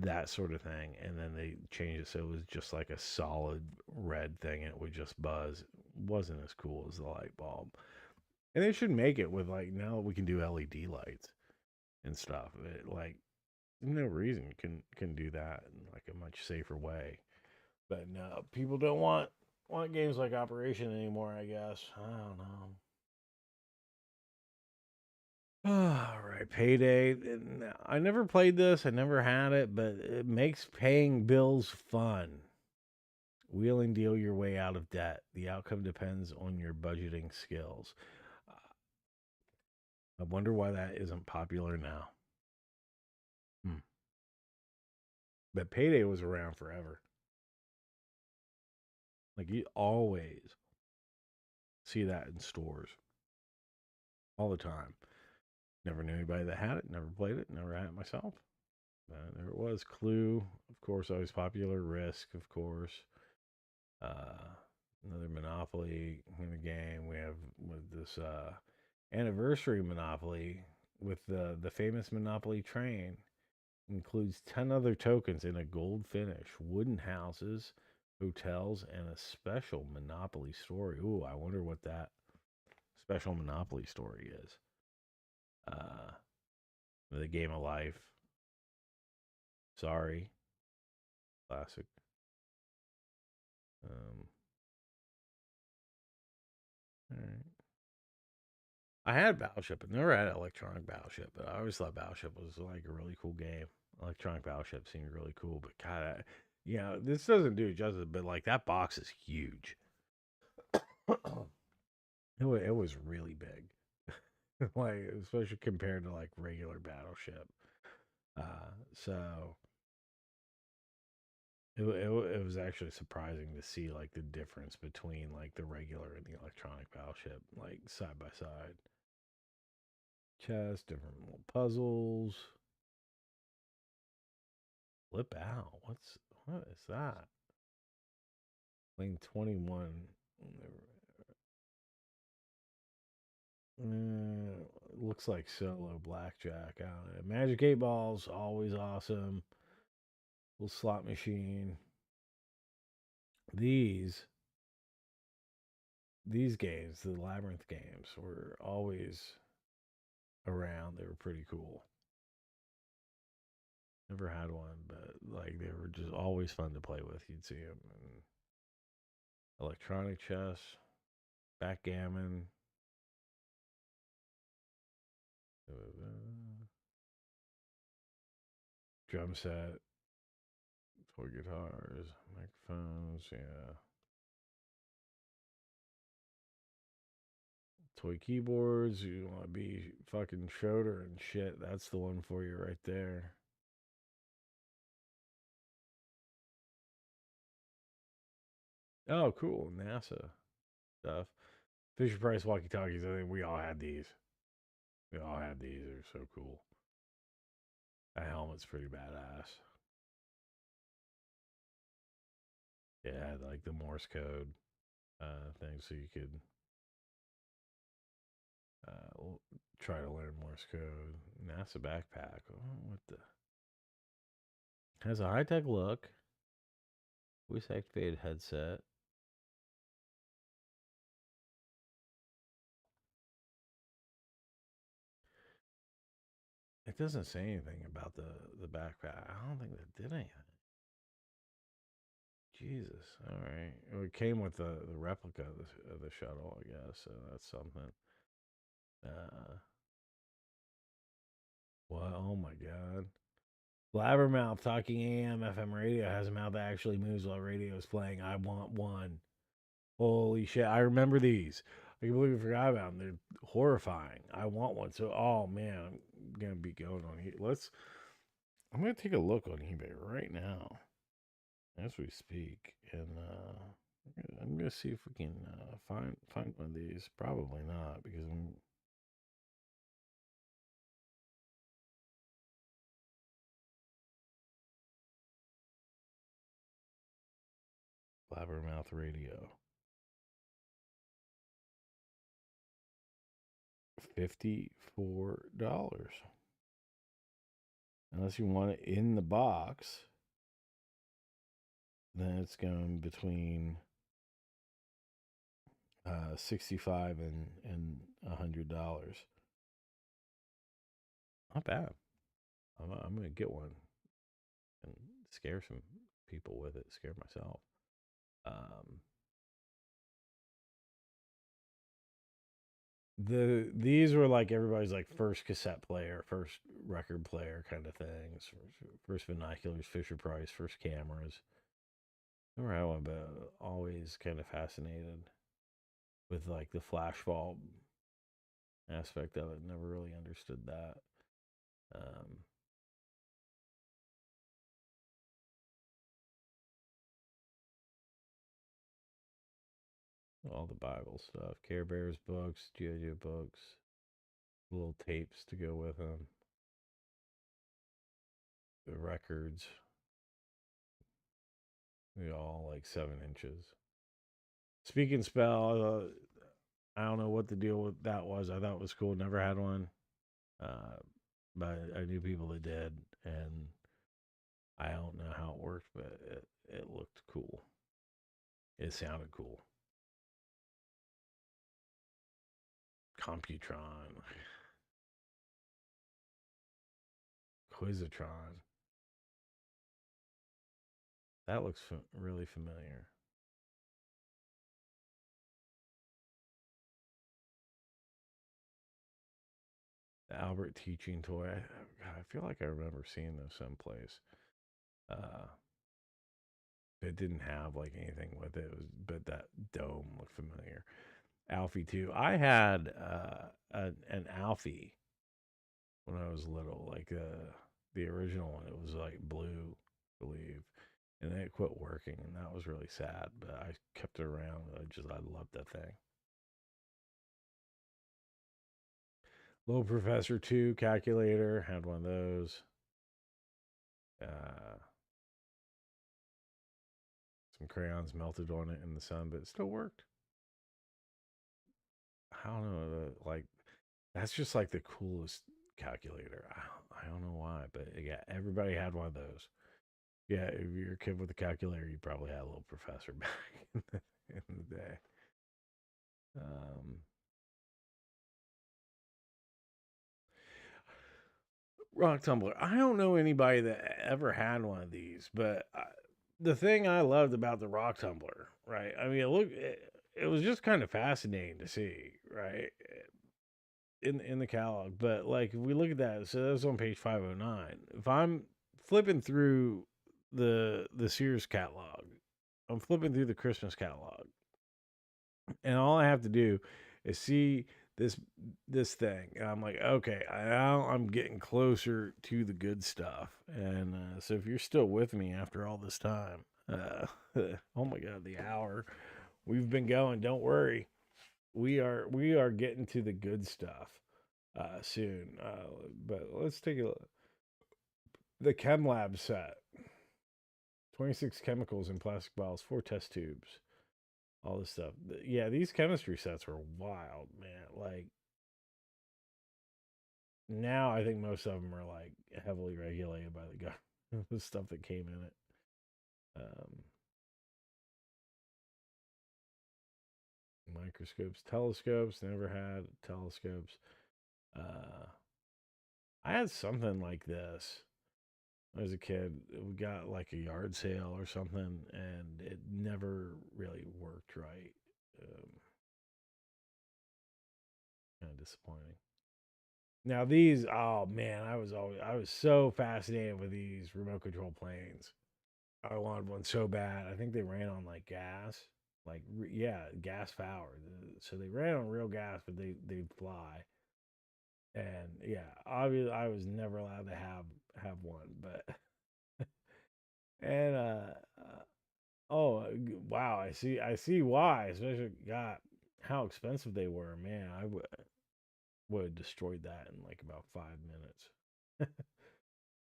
that sort of thing. And then they changed it so it was just like a solid red thing, and it would just buzz. It wasn't as cool as the light bulb. And they should make it with like now we can do LED lights and stuff. Like no reason you can do that in like a much safer way. But no, people don't want games like Operation anymore. I guess I don't know. All right, Payday. I never played this. I never had it, but it makes paying bills fun. Wheel and deal your way out of debt. The outcome depends on your budgeting skills. I wonder why that isn't popular now. Hmm. But Payday was around forever. Like you always see that in stores all the time. Never knew anybody that had it. Never played it. Never had it myself. There it was. Clue, of course, always popular. Risk, of course. Uh, Another Monopoly in the game. We have with this anniversary Monopoly with the famous Monopoly train. Includes 10 other tokens in a gold finish, wooden houses, hotels, and a special Monopoly story. Ooh, I wonder what that special Monopoly story is. Uh, the Game of Life. Sorry. Classic. Um, all right. I had Battleship, but never had Electronic Battleship. But I always thought Battleship was like a really cool game. Electronic Battleship seemed really cool, but God, this doesn't do it justice. But like that box is huge. It was really big, like especially compared to like regular Battleship. So it was actually surprising to see like the difference between like the regular and the Electronic Battleship, like side by side. Chess, different little puzzles. Flip out. What is that? Lane 21. looks like solo blackjack. I don't know. Magic 8 balls, always awesome. Little slot machine. These games, the labyrinth games, were always around. They were pretty cool. Never had one, but like they were just always fun to play with. You'd see them. And electronic chess, backgammon, drum set, toy guitars, microphones, yeah. Toy keyboards, you want to be fucking Schroeder and shit. That's the one for you right there. Oh, cool. NASA stuff. Fisher Price walkie talkies. I think we all had these. We all had these. They're so cool. That helmet's pretty badass. Yeah, like the Morse code thing, so you could try to learn Morse code. NASA backpack. Oh, what the? Has a high tech look. Voice activated headset. It doesn't say anything about the backpack. I don't think that did anything. Jesus. All right. Well, it came with the replica of the shuttle, I guess. So that's something. Uh, what? Oh my God. Blabbermouth talking AM FM radio has a mouth that actually moves while radio is playing. I want one. Holy shit. I remember these. I can believe I forgot about them. They're horrifying. I want one. So, oh man, I'm going to be going on here. I'm going to take a look on eBay right now as we speak. And I'm going to see if we can find one of these. Probably not because I'm. Blabbermouth radio. $54. Unless you want it in the box, then it's going between 65 and $100. Not bad. I'm gonna get one and scare some people with it. Scare myself. Um, these were like everybody's like first cassette player, first record player kind of things. First binoculars, Fisher Price, first cameras. Never had one, but always kind of fascinated with like the flash bulb aspect of it. Never really understood that. Um, all the Bible stuff, Care Bears books, G.I. Joe books, little tapes to go with them, the records, they all like 7 inches. Speak and Spell, I don't know what the deal with that was. I thought it was cool. Never had one, uh, but I knew people that did, and I don't know how it worked, but it looked cool. It sounded cool. Computron, Quizitron. That looks really familiar. The Albert teaching toy. I feel like I remember seeing those someplace. Uh, it didn't have like anything with it. But that dome looked familiar. Alfie too. I had an Alfie when I was little, like the original one. It was like blue, I believe, and then it quit working, and that was really sad. But I kept it around. I loved that thing. Little Professor 2 calculator, had one of those. Uh, some crayons melted on it in the sun, but it still worked. I don't know, like That's just like the coolest calculator. I don't know why, but yeah, everybody had one of those. Yeah, if you're a kid with a calculator, you probably had a little professor back in the day. Um, Rock tumbler. I don't know anybody that ever had one of these, but the thing I loved about the rock tumbler, right? I mean, it was just kind of fascinating to see, right? In the catalog, but like if we look at that, so that's on page 509. If I'm flipping through the Sears catalog, I'm flipping through the Christmas catalog, and all I have to do is see this this thing, and I'm like, okay, now I'm getting closer to the good stuff. And so, if you're still with me after all this time, oh my god, the hour we've been going. Don't worry, we are getting to the good stuff soon. But let's take a look. The Chem Lab set, 26 chemicals in plastic bottles, 4 test tubes, all this stuff. Yeah, these chemistry sets were wild, man. Like now, I think most of them are like heavily regulated by the government. The stuff that came in it. Um, Microscopes, telescopes. Never had telescopes. Uh, I had something like this as a kid. We got like a yard sale or something, and it never really worked right. Kind of disappointing. Now these, oh man, I was so fascinated with these remote control planes. I wanted one so bad. I think they ran on like gas, like yeah, gas powered. So they ran on real gas, but they'd fly. And yeah, obviously I was never allowed to have one, but and oh wow, I see why. Especially God, how expensive they were, man. I would have destroyed that in like about 5 minutes.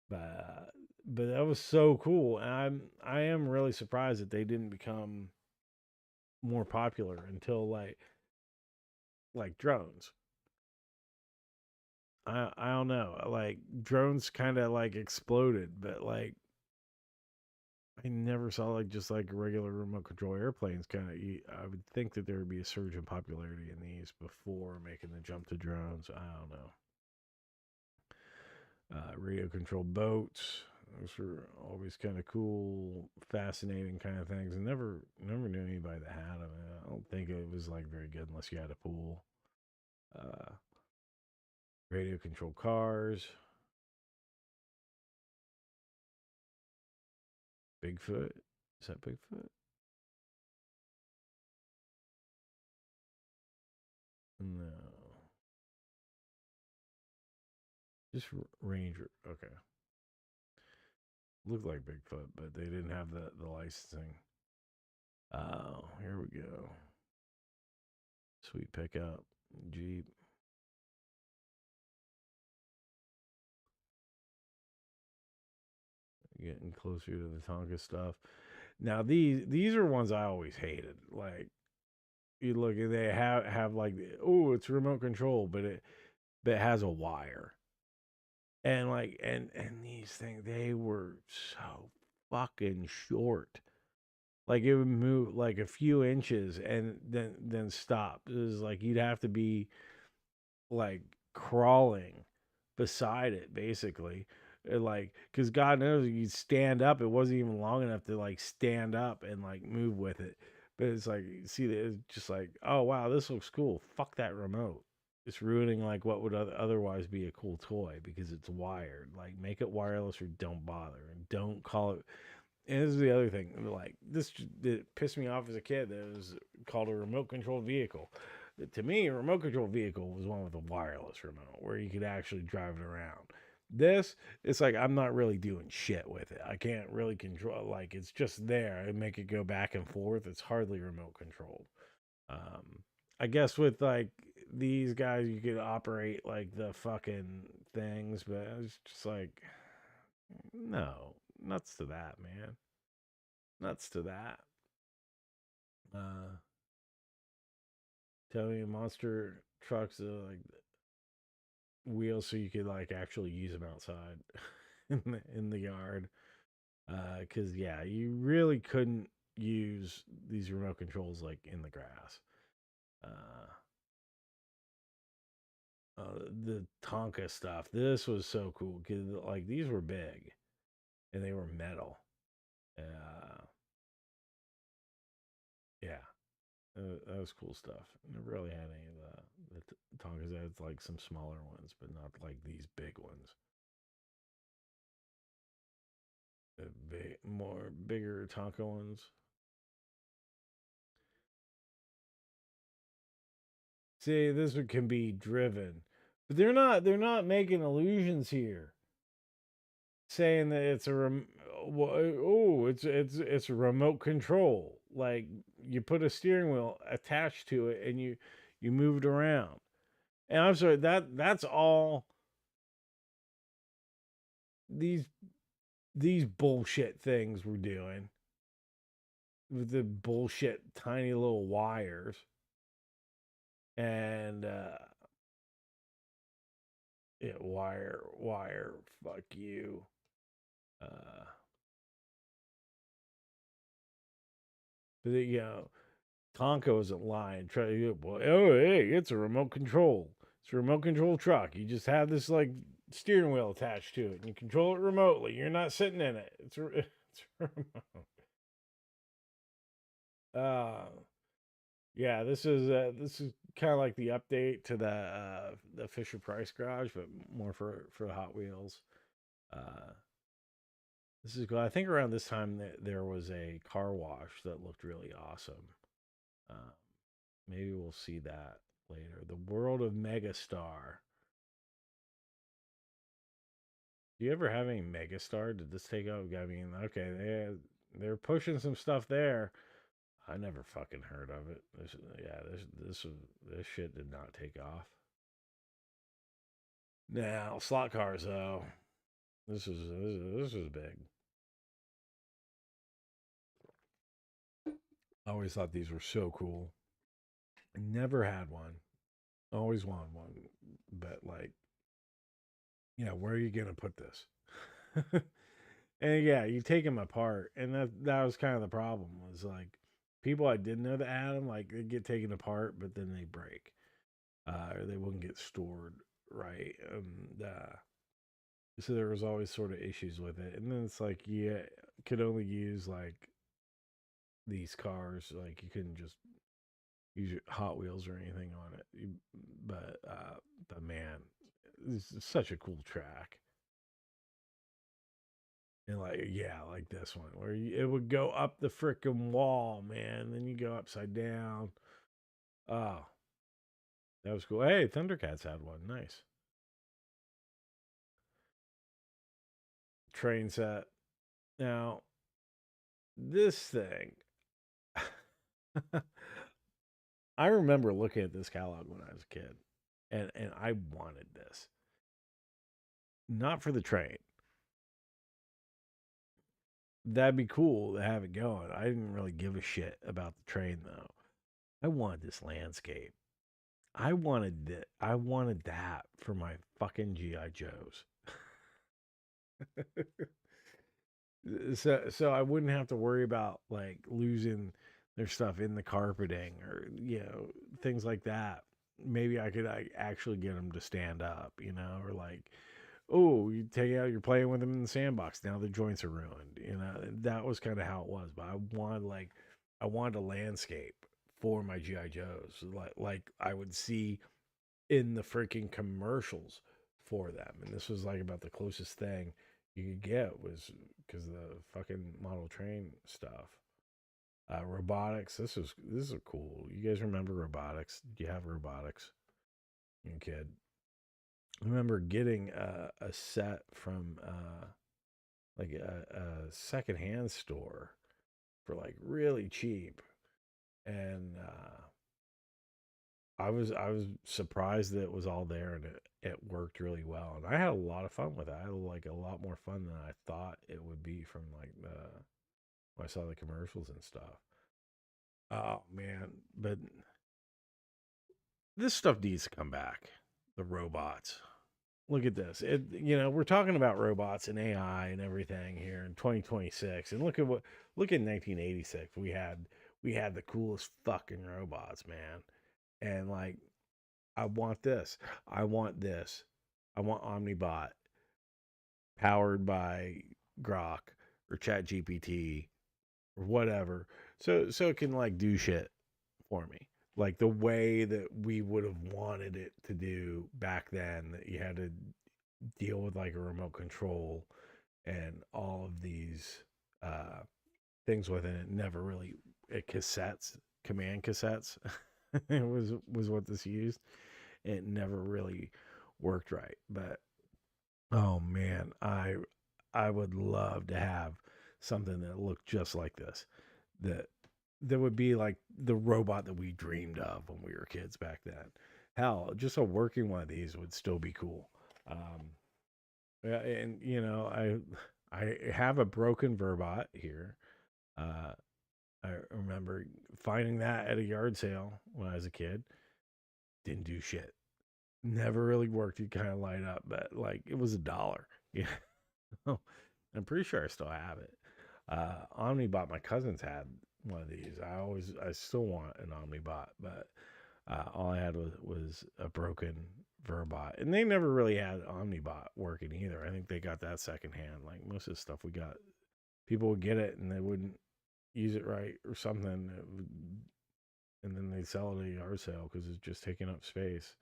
But but that was so cool, and I am really surprised that they didn't become more popular until like drones. I don't know, like drones kind of like exploded, but like I never saw like just like regular remote control airplanes kind of. I would think that there would be a surge in popularity in these before making the jump to drones. I don't know. Radio controlled boats. Those were always kind of cool, fascinating kind of things. And never knew anybody that had them. I don't think it was like very good unless you had a pool. Uh, Radio controlled cars. Bigfoot. Is that Bigfoot? No, just Ranger. Okay, looked like Bigfoot, but they didn't have the licensing. Oh, here we go. Sweet pickup. Jeep. Getting closer to the Tonka stuff. Now these are ones I always hated. Like you look at they have like oh it's remote control, but it has a wire. And like and these things they were so fucking short. Like it would move like a few inches and then stop. It was like you'd have to be like crawling beside it basically. Like because God knows you stand up, it wasn't even long enough to like stand up and like move with it. But it's like see it's just like oh wow this looks cool. Fuck that remote. It's ruining like what would otherwise be a cool toy because it's wired. Like make it wireless or don't bother and don't call it. And this is the other thing. Like this, it pissed me off as a kid. That it was called a remote controlled vehicle. To me, a remote control vehicle was one with a wireless remote where you could actually drive it around. This, it's like I'm not really doing shit with it. I can't really control. Like it's just there. I make it go back and forth. It's hardly remote controlled. Um, I guess with like these guys, you could operate like the fucking things, but it's just like no, nuts to that, man. Nuts to that. Uh, Tell me monster trucks like wheels so you could like actually use them outside in the yard. Because yeah, you really couldn't use these remote controls like in the grass. Uh, the Tonka stuff. This was so cool because like these were big and they were metal. Uh, yeah, that was cool stuff. Never really had any of the Tonkas. I had like some smaller ones, but not like these big ones. The more bigger Tonka ones. See, this one can be driven, but they're not. They're not making illusions here, saying that it's a oh, it's a remote control. Like you put a steering wheel attached to it, and you move it around. And I'm sorry, that's all these these bullshit things we're doing with the bullshit tiny little wires and yeah, wire, fuck you. Uh, but you know, Tonka wasn't lying. Try well, oh hey, it's a remote control. It's a remote control truck. You just have this like steering wheel attached to it, and you control it remotely. You're not sitting in it. It's a remote. Uh, yeah, this is kind of like the update to the Fisher Price garage, but more for Hot Wheels. Uh, this is cool. I think around this time there was a car wash that looked really awesome. Uh, maybe we'll see that later. The World of Megastar. Do you ever have any Megastar? Did this take off? I mean, okay, they're pushing some stuff there. I never fucking heard of it. This shit did not take off. Now slot cars though. This is big. I always thought these were so cool. I never had one. Always wanted one, but like, where are you gonna put this? And yeah, you take them apart, and that was kind of the problem. Was like people I didn't know that had them, like they get taken apart, but then they break, or they wouldn't get stored right. So there was always sort of issues with it, and then it's like could only use like these cars, like you couldn't just use your Hot Wheels or anything on it. But man, this is such a cool track. And like yeah, like this one where it would go up the frickin' wall, man. Then you go upside down. Oh, that was cool. Hey, Thundercats had one. Nice train set. Now this thing, I remember looking at this catalog when I was a kid, and I wanted this. Not for the train. That'd be cool to have it going. I didn't really give a shit about the train though. I wanted this landscape. I wanted that for my fucking GI Joes. So I wouldn't have to worry about like losing their stuff in the carpeting or things like that. Maybe I could like, actually get them to stand up, or like, oh, you take it out, you're playing with them in the sandbox. Now the joints are ruined. That was kind of how it was. But I wanted a landscape for my GI Joes, like I would see in the freaking commercials for them. And this was like about the closest thing you could get was because the fucking model train stuff. Robotics. This is cool. You guys remember robotics? Do you have robotics? You kid. I remember getting a set from like a secondhand store for like really cheap, and I was surprised that it was all there and it worked really well, and I had a lot of fun with it. I had like a lot more fun than I thought it would be from like when I saw the commercials and stuff. Oh man, but this stuff needs to come back. The robots. Look at this. We're talking about robots and AI and everything here in 2026, and look at 1986. We had the coolest fucking robots, man. And like, I want this. I want this. I want Omnibot powered by Grok or Chat GPT or whatever, so it can like do shit for me, like the way that we would have wanted it to do back then. That you had to deal with like a remote control and all of these uh, things within it. Never really cassettes, command cassettes. It was what this used. It never really worked right, but oh man, I would love to have something that looked just like this. That that would be like the robot that we dreamed of when we were kids back then. Hell, just a working one of these would still be cool. Um, yeah, and I have a broken Verbot here. Uh, I remember finding that at a yard sale when I was a kid. Didn't do shit. Never really worked. It kind of light up, but like it was $1. Yeah, I'm pretty sure I still have it. Omnibot, my cousins had one of these. I still want an Omnibot, but all I had was a broken Verbot, and they never really had Omnibot working either. I think they got that secondhand. Like most of the stuff we got, people would get it and they wouldn't use it right or something, and then they'd sell it at a yard sale because it's just taking up space.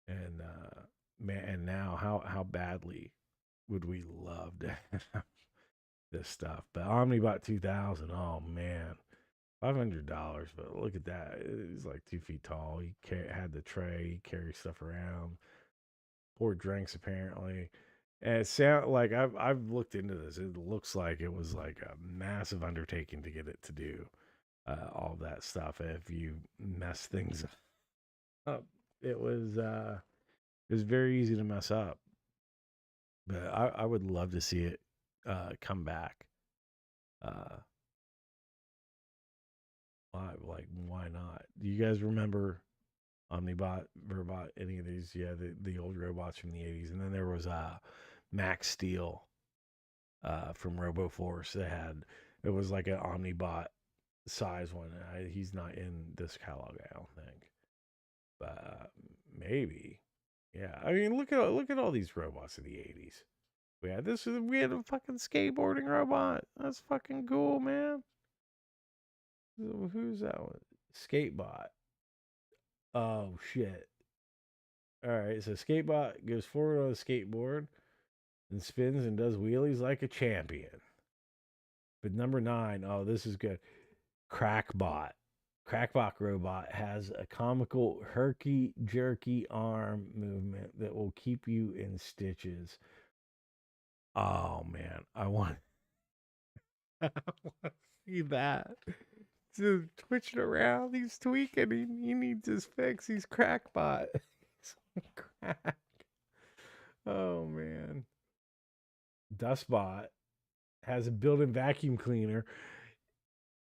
And man, and now how badly would we love to have this stuff? But Omnibot 2000, oh man, $500. But look at that, he's like 2 feet tall. Had the tray, he carries stuff around, poured drinks apparently. And it sound like I've looked into this. It looks like it was like a massive undertaking to get it to do all that stuff. If you mess things up, it was very easy to mess up. But I would love to see it come back. Uh, why not? Do you guys remember Omnibot, Verbot, any of these? Yeah, the old robots from the 80s. And then there was Max Steel from RoboForce that had, it was like an Omnibot size one. He's not in this catalog, I don't think. But maybe. Yeah. I mean, look at all these robots in the 80s. We had a fucking skateboarding robot. That's fucking cool, man. Who's that one? Skatebot. Oh shit. All right, so Skatebot goes forward on a skateboard and spins and does wheelies like a champion. But number 9, oh, this is good. Crackbot. Crackbot robot has a comical herky jerky arm movement that will keep you in stitches. Oh man, I want I want to see that. Just twitching around. He's tweaking. He needs his fix. He's crackbot. He's on crack. Oh man. Dustbot has a built-in vacuum cleaner.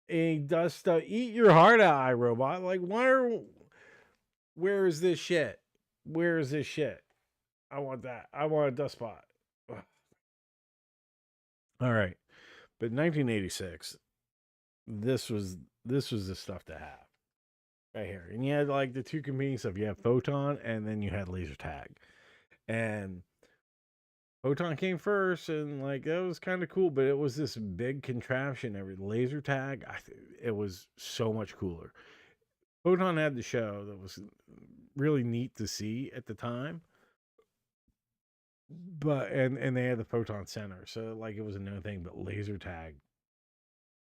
And he does stuff. Eat your heart out, iRobot. Like, where is this shit? Where is this shit? I want that. I want a Dustbot. Ugh. All right. But 1986, this was the stuff to have right here. And you had like the two competing stuff. You had Photon and then you had Laser Tag. And Photon came first, and like that was kind of cool, but it was this big contraption. Every Laser Tag, it was so much cooler. Photon had the show that was really neat to see at the time, but and they had the Photon Center, so like it was a known thing. But Laser Tag,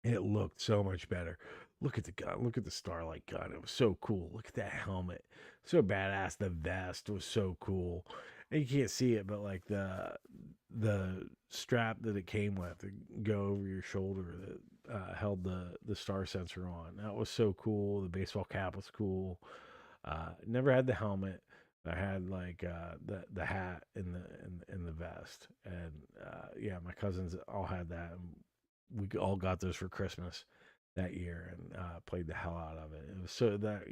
it looked so much better. Look at the gun. Look at the Starlight gun. It was so cool. Look at that helmet. So badass. The vest was so cool. And you can't see it, but like the strap that it came with to go over your shoulder that held the star sensor on. That was so cool. The baseball cap was cool. Never had the helmet. I had like the hat and the vest, and yeah, my cousins all had that. And we all got those for Christmas that year and played the hell out of it. It was so that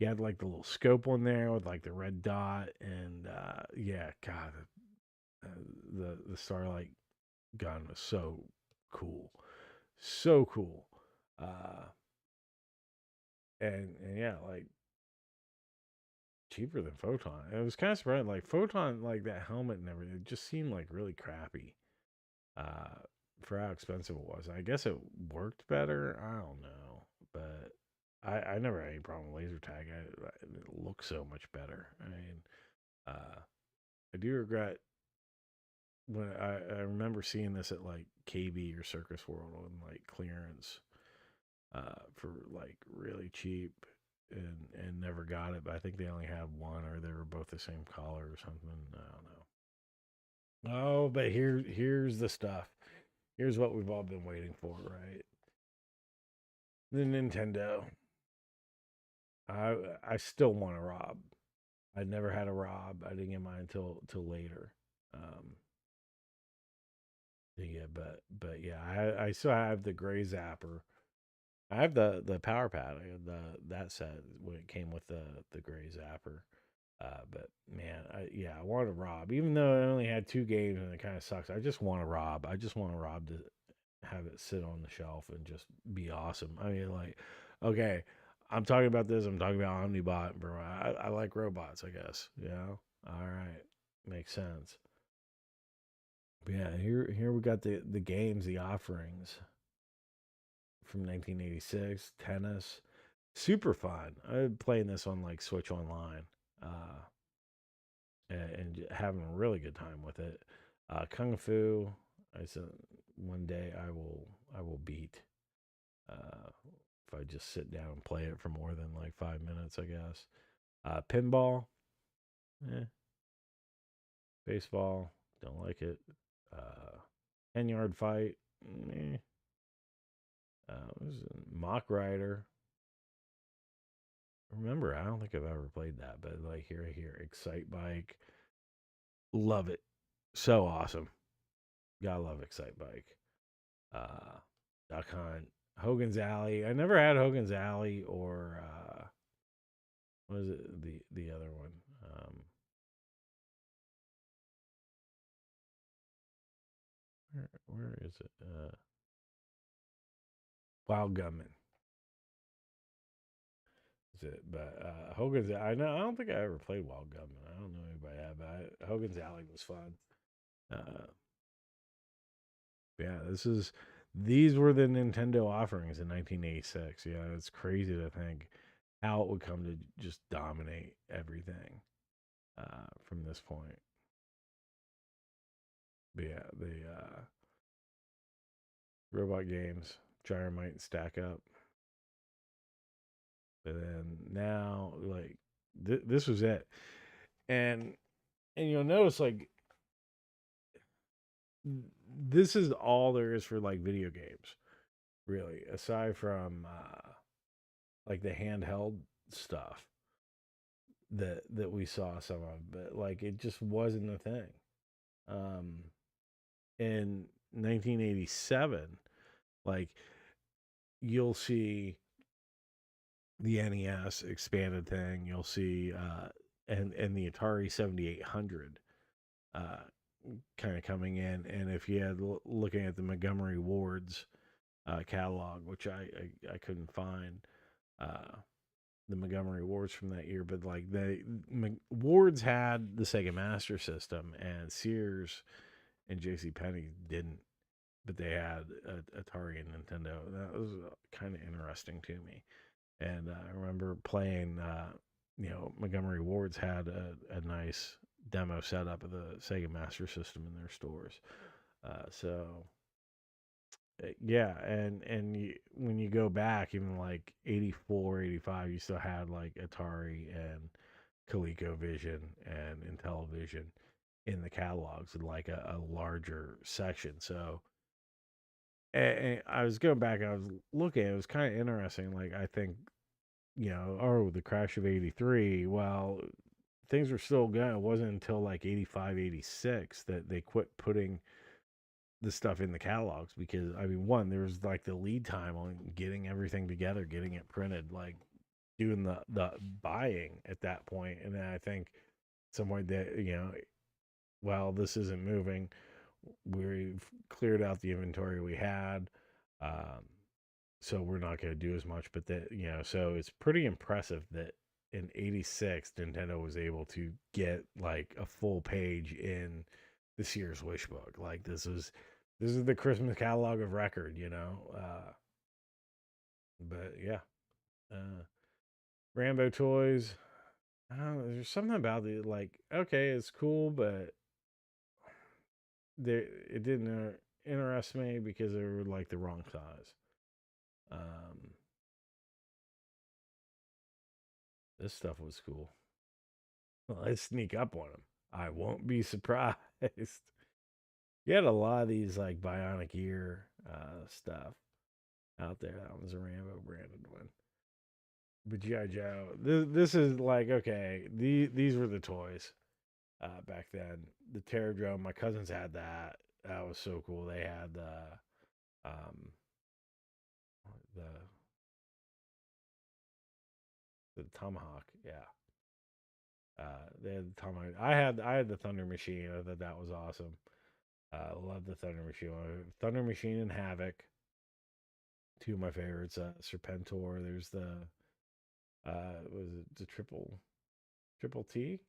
he had like the little scope on there with like the red dot, and yeah, God, the Starlight gun was so cool, so cool. Uh, and yeah, like cheaper than Photon. It was kind of surprising. Like Photon, like that helmet and everything, it just seemed like really crappy. Uh, for how expensive it was. I guess it worked better. I don't know, but I never had any problem with laser tag. It looks so much better. I mean, uh, I do regret when I remember seeing this at like KB or Circus World on like clearance for like really cheap and never got it. But I think they only had one, or they were both the same color or something. I don't know. Oh, but here's the stuff. Here's what we've all been waiting for, right? The Nintendo. I still want a Rob. I never had a Rob. I didn't get mine until later. Um, yeah, but yeah, I still have the gray zapper. I have the power pad. I had that set when it came with the gray zapper. But man, I want a Rob. Even though I only had two games and it kind of sucks. I just want a Rob. I just want a Rob to have it sit on the shelf and just be awesome. I mean, like, okay, I'm talking about this. I'm talking about Omnibot, bro. I like robots, I guess. You know. All right, makes sense. But yeah, here we got the games, the offerings from 1986. Tennis, super fun. I'm playing this on like Switch Online, uh, and having a really good time with it. Kung Fu. I said one day I will beat. If I just sit down and play it for more than like 5 minutes, I guess. Pinball, eh. Baseball, don't like it. 10-yard fight, eh. What is it? Mock Rider. Remember, I don't think I've ever played that, but like here, Excite Bike, love it, so awesome. Gotta love Excite Bike. Uh, Duck Hunt, Hogan's Alley. I never had Hogan's Alley or what is it? The other one. Where is it? Wild Gunman is it? But Hogan's. I know. I don't think I ever played Wild Gunman. I don't know anybody had, but Hogan's Alley was fun. Uh, yeah, these were the Nintendo offerings in 1986. Yeah, it's crazy to think how it would come to just dominate everything from this point. But yeah, the robot games, Gyromite and Stack Up. But then now, like, this was it, and you'll notice like this is all there is for like video games, really, aside from like the handheld stuff that we saw some of, but like it just wasn't a thing. Um, in 1987, like you'll see the NES expanded thing, you'll see and the Atari 7800 uh kind of coming in, and if you had looking at the Montgomery Ward's catalog, which I couldn't find uh, the Montgomery Wards from that year, but like the Wards had the Sega Master System, and Sears and J.C. Penney didn't, but they had Atari and Nintendo. That was kind of interesting to me, and I remember playing. Montgomery Wards had a nice demo setup of the Sega Master System in their stores. So yeah, and when you go back, even like 84, 85, you still had like Atari and ColecoVision and Intellivision in the catalogs in like a larger section. So and I was going back, I was looking, it was kind of interesting. Like, I think, the crash of 83, well, things were still good. It wasn't until like 85, 86 that they quit putting the stuff in the catalogs, because I mean, one, there was like the lead time on getting everything together, getting it printed. Like, doing the buying at that point, and then I think some point that well, this isn't moving. We've cleared out the inventory we had, um, so we're not going to do as much. But that so it's pretty impressive that in '86 Nintendo was able to get like a full page in the Sears Wishbook. Like this is the Christmas catalog of record, but yeah, uh, Rambo toys. I don't know, there's something about it like okay, it's cool, but it didn't interest me because they were like the wrong size. Um, this stuff was cool. Well, I sneak up on them. I won't be surprised. You had a lot of these like bionic ear stuff out there. That was a Rambo branded one. But G.I. Joe, this is like okay. These were the toys back then. The Terror Drone. My cousins had that. That was so cool. They had the the Tomahawk. Yeah. They had the Tomahawk. I had the Thunder Machine. I thought that was awesome. Love the Thunder Machine. Thunder Machine and Havoc. Two of my favorites. Serpentor. There's the was it the triple T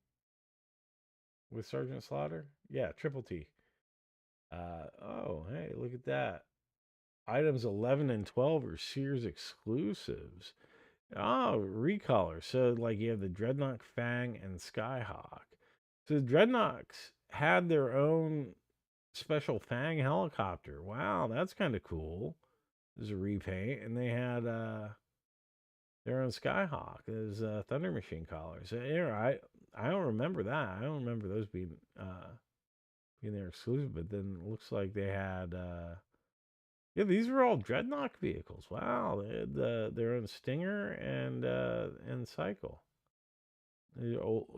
with Sergeant Slaughter? Yeah, triple T. Oh, hey, look at that. Items 11 and 12 are Sears exclusives. Oh, recolor. So, like, you have the Dreadnought Fang and Skyhawk. So, the Dreadnoughts had their own special Fang helicopter. Wow, that's kind of cool. There's a repaint, and they had their own Skyhawk. There's Thunder Machine collars. I don't remember that. I don't remember those being their exclusive. But then it looks like they had yeah, these were all Dreadnought vehicles. Wow, they had their own Stinger and Cycle.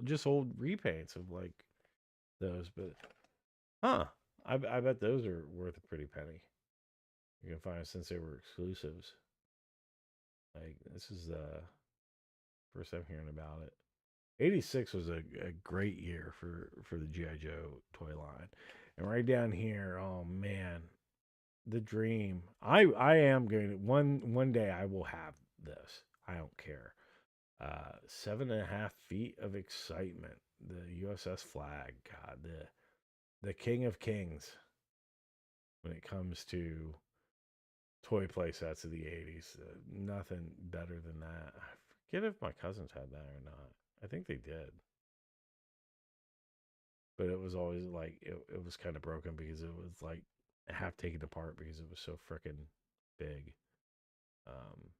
Just old repaints of like those, but huh? I bet those are worth a pretty penny. You can find since they were exclusives. Like this is the first time hearing about it. '86 was a great year for the GI Joe toy line, and right down here, oh man, the dream. I am going to one day I will have this. I don't care. 7.5 feet of excitement. The USS Flag. God, the king of kings when it comes to toy play sets of the '80s. Nothing better than that. I forget if my cousins had that or not. I think they did. But it was always like it was kind of broken because it was like half taken apart because it was so freaking big. Um,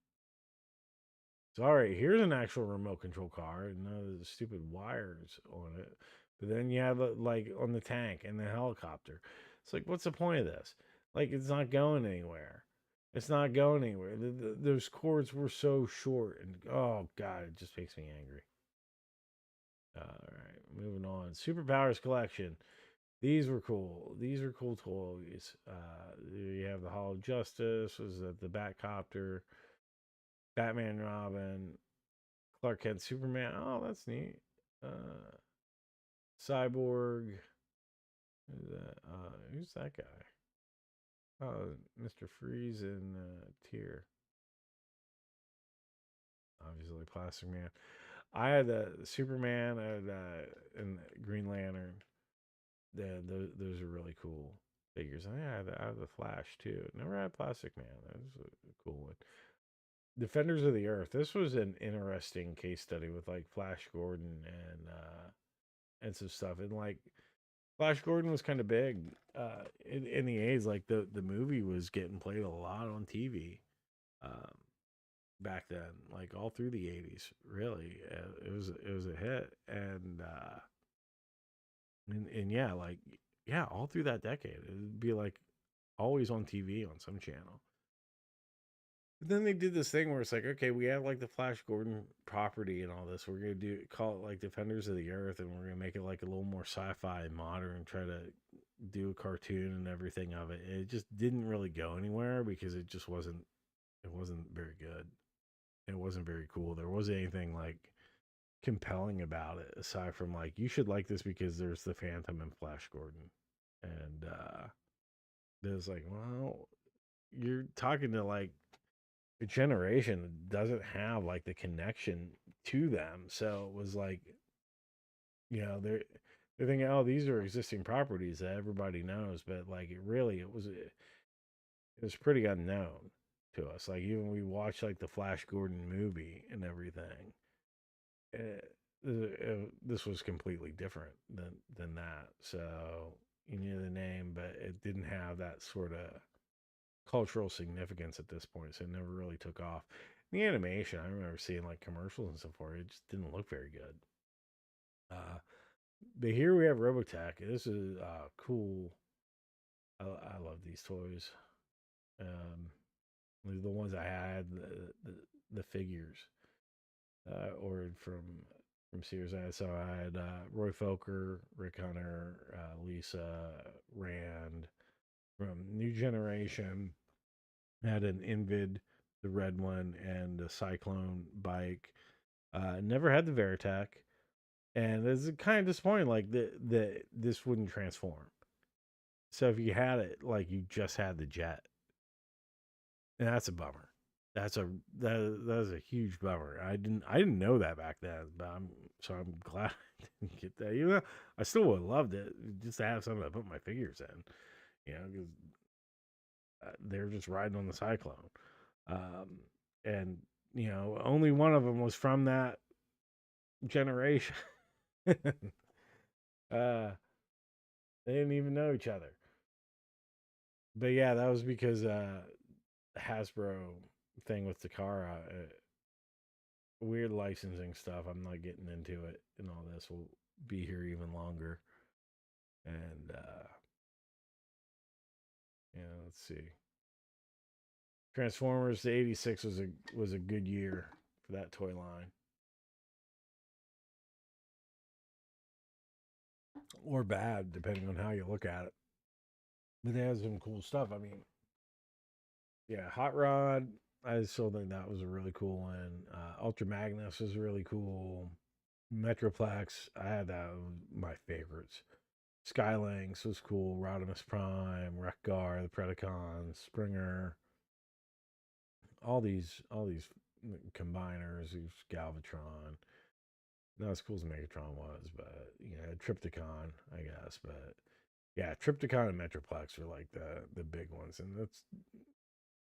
so all right, here's an actual remote control car, and none of the stupid wires on it. But then you have like on the tank and the helicopter. It's like, what's the point of this? Like, it's not going anywhere. It's not going anywhere. Those cords were so short, and oh god, it just makes me angry. All right, moving on. Superpowers collection. These were cool. These are cool toys. You have the Hall of Justice. Was that the Batcopter? Batman, Robin, Clark Kent, Superman. Oh, that's neat. Uh, Cyborg. Who's that guy? Oh, Mr. Freeze and Tier. Obviously, Plastic Man. I had Superman. I had and Green Lantern. Those are really cool figures. I had the Flash too. Never had Plastic Man. That was a cool one. Defenders of the Earth. This was an interesting case study with like Flash Gordon and some stuff. And like Flash Gordon was kind of big in the '80s. Like the movie was getting played a lot on TV um, back then, like all through the '80s. Really, it was a hit, and yeah, like yeah, all through that decade, it'd be like always on TV on some channel. But then they did this thing where it's like, okay, we have like the Flash Gordon property and all this. We're gonna call it like Defenders of the Earth, and we're gonna make it like a little more sci-fi and modern. Try to do a cartoon and everything of it. It just didn't really go anywhere because it just wasn't. It wasn't very good. It wasn't very cool. There wasn't anything like compelling about it aside from like you should like this because there's the Phantom and Flash Gordon. And it was like, well, you're talking to like a generation that doesn't have like the connection to them. So it was like, they're thinking, oh, these are existing properties that everybody knows, but like it was pretty unknown to us. Like even we watched like the Flash Gordon movie and everything. This was completely different than that. So you knew the name, but it didn't have that sort of cultural significance at this point. So it never really took off. The animation, I remember seeing like commercials and stuff for it. It just didn't look very good. Uh, but here we have Robotech. This is cool. I love these toys. Um, the ones I had, the figures ordered from Sears. So I had Roy Foker, Rick Hunter, Lisa Rand from New Generation. I had an Invid, the red one, and a Cyclone bike. Never had the Veritech, and it's kind of disappointing. Like the this wouldn't transform. So if you had it, like you just had the jet, and that's a bummer. That is a huge bummer. I didn't know that back then, but I'm glad I didn't get that. Even though I still would have loved it just to have something to put my figures in, because they're just riding on the Cyclone, um, and only one of them was from that generation. They didn't even know each other. But yeah, that was because Hasbro thing with Takara, weird licensing stuff. I'm not getting into it, and all this will be here even longer. And let's see. Transformers the '86 was a good year for that toy line, or bad depending on how you look at it. But they had some cool stuff. I mean, yeah, Hot Rod. I still think that was a really cool one. Ultra Magnus was really cool. Metroplex, I had that was my favorites. Skylinks was cool. Rodimus Prime, Wreck-Gar, the Predacons, Springer, all these combiners, Galvatron. Not as cool as Megatron was, but Triptychon, I guess. But yeah, Triptychon and Metroplex are like the big ones, and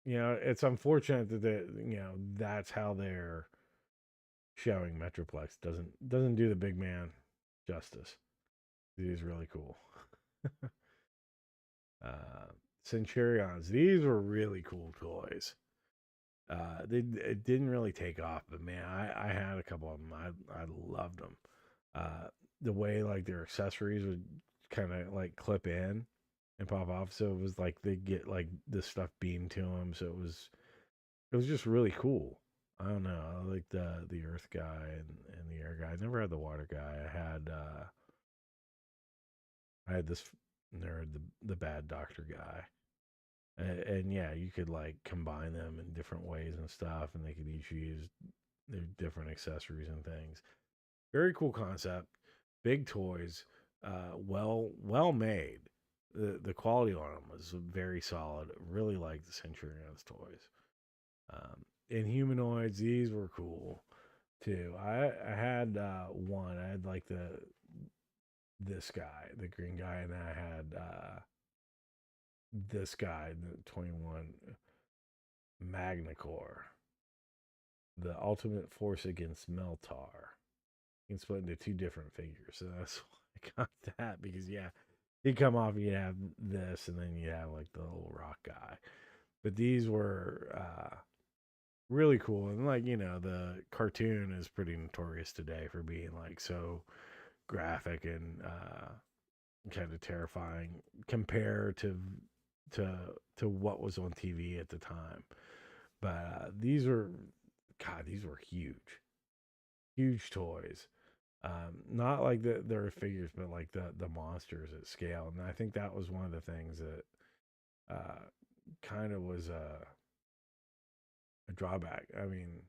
it's unfortunate that that's how they're showing Metroplex doesn't do the big man justice. He's really cool. uh, Centurions, these were really cool toys. It didn't really take off, but man, I had a couple of them. I loved them. The way like their accessories would kind of like clip in and pop off, so it was like they get like this stuff beamed to them. So it was just really cool. I don't know. I like the Earth guy and the Air guy. I never had the Water guy. I had this nerd, the Bad Doctor guy. And yeah, you could like combine them in different ways and stuff, and they could each use their different accessories and things. Very cool concept, big toys, well made. The quality on them was very solid. Really liked the Centurion's toys. Inhumanoids, these were cool too. I had one. I had like this guy, the green guy, and I had this guy, the 21 Magnacore, the ultimate force against Meltar. You can split into two different figures. So that's why I got that because yeah, he'd come off, you'd have this, and then you have like the little rock guy. But these were really cool. And like, the cartoon is pretty notorious today for being like so graphic and kind of terrifying compared to to what was on TV at the time. But these were huge toys. Not like their figures, but like the monsters at scale. And I think that was one of the things that kind of was a drawback. I mean,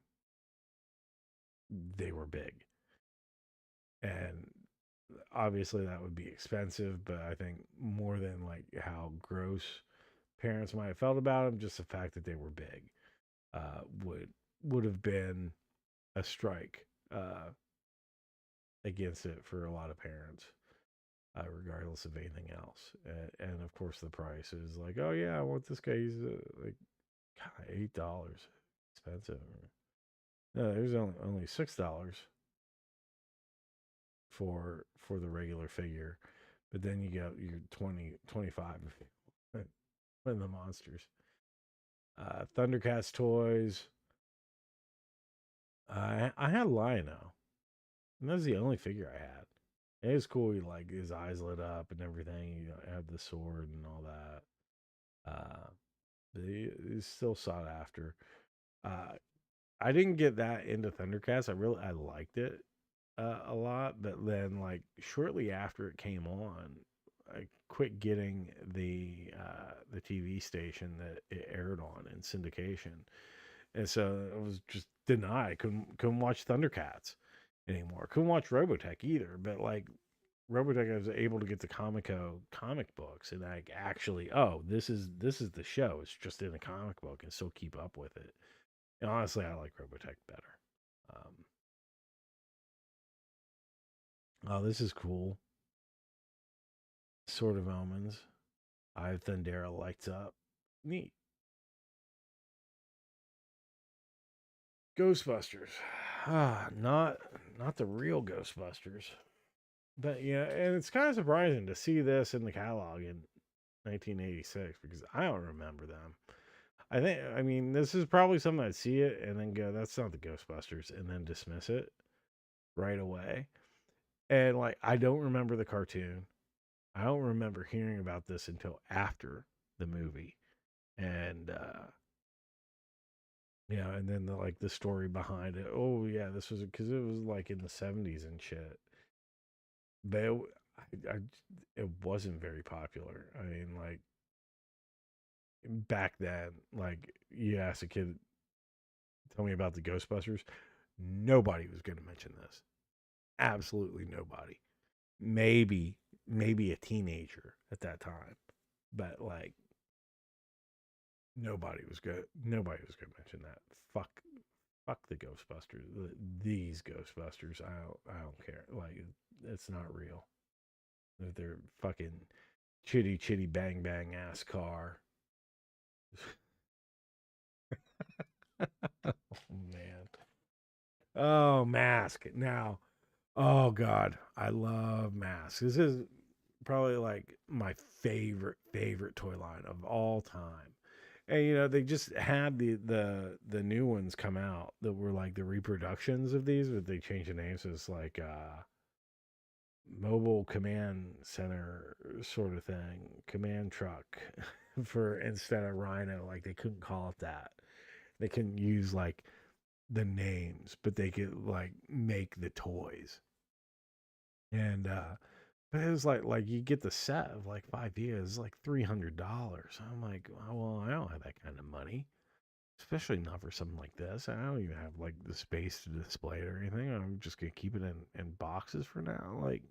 they were big. And obviously that would be expensive, but I think more than like how gross parents might have felt about them, just the fact that they were big uh, would would have been a strike against it for a lot of parents, regardless of anything else. And of course, the price is like, oh yeah, I want this guy. He's like God, $8, expensive. No, there's only $6 for the regular figure, but then you got your 20 25 when the monsters. Thundercats toys. I had Lion-O, and that was the only figure I had. It was cool. He like his eyes lit up and everything. You know, had the sword and all that. But he's still sought after. Uh, I didn't get that into Thundercats. I liked it a lot, but then like shortly after it came on, I quit getting the TV station that it aired on in syndication, and so I was just denied. Couldn't watch Thundercats anymore. Couldn't watch Robotech either. But like Robotech, I was able to get the Comico comic books and like actually, oh, this is the show. It's just in a comic book and still keep up with it. And honestly, I like Robotech better. Um, oh, this is cool. Sort of Omens. I have Thundera lights up. Neat. Ghostbusters. Not the real Ghostbusters. But yeah, and it's kind of surprising to see this in the catalog in 1986 because I don't remember them. I mean, this is probably something I'd see it and then go, that's not the Ghostbusters, and then dismiss it right away. And like, I don't remember the cartoon. I don't remember hearing about this until after the movie. And, yeah, and then the story behind it. Oh yeah, this was because it was like in the 70s and shit. But it wasn't very popular. I mean, like back then, like you ask a kid, tell me about the Ghostbusters, nobody was going to mention this. Absolutely nobody. Maybe a teenager at that time, but like nobody was going to mention that. Fuck the Ghostbusters. These Ghostbusters, I don't care. Like it's not real. They're fucking chitty bang bang ass car. Oh man. Oh, Mask. Now, oh god, I love Mask. This is probably like my favorite toy line of all time. And you know, they just had the new ones come out that were like the reproductions of these, but they changed the names. So it's like mobile command center sort of thing, command truck for instead of Rhino. Like they couldn't call it that. They couldn't use like the names, but they could like make the toys. And but it was like you get the set of like 5 years, like $300. I'm like, oh, well, I don't have that kind of money, especially not for something like this. I don't even have like the space to display it or anything. I'm just gonna keep it in boxes for now. Like,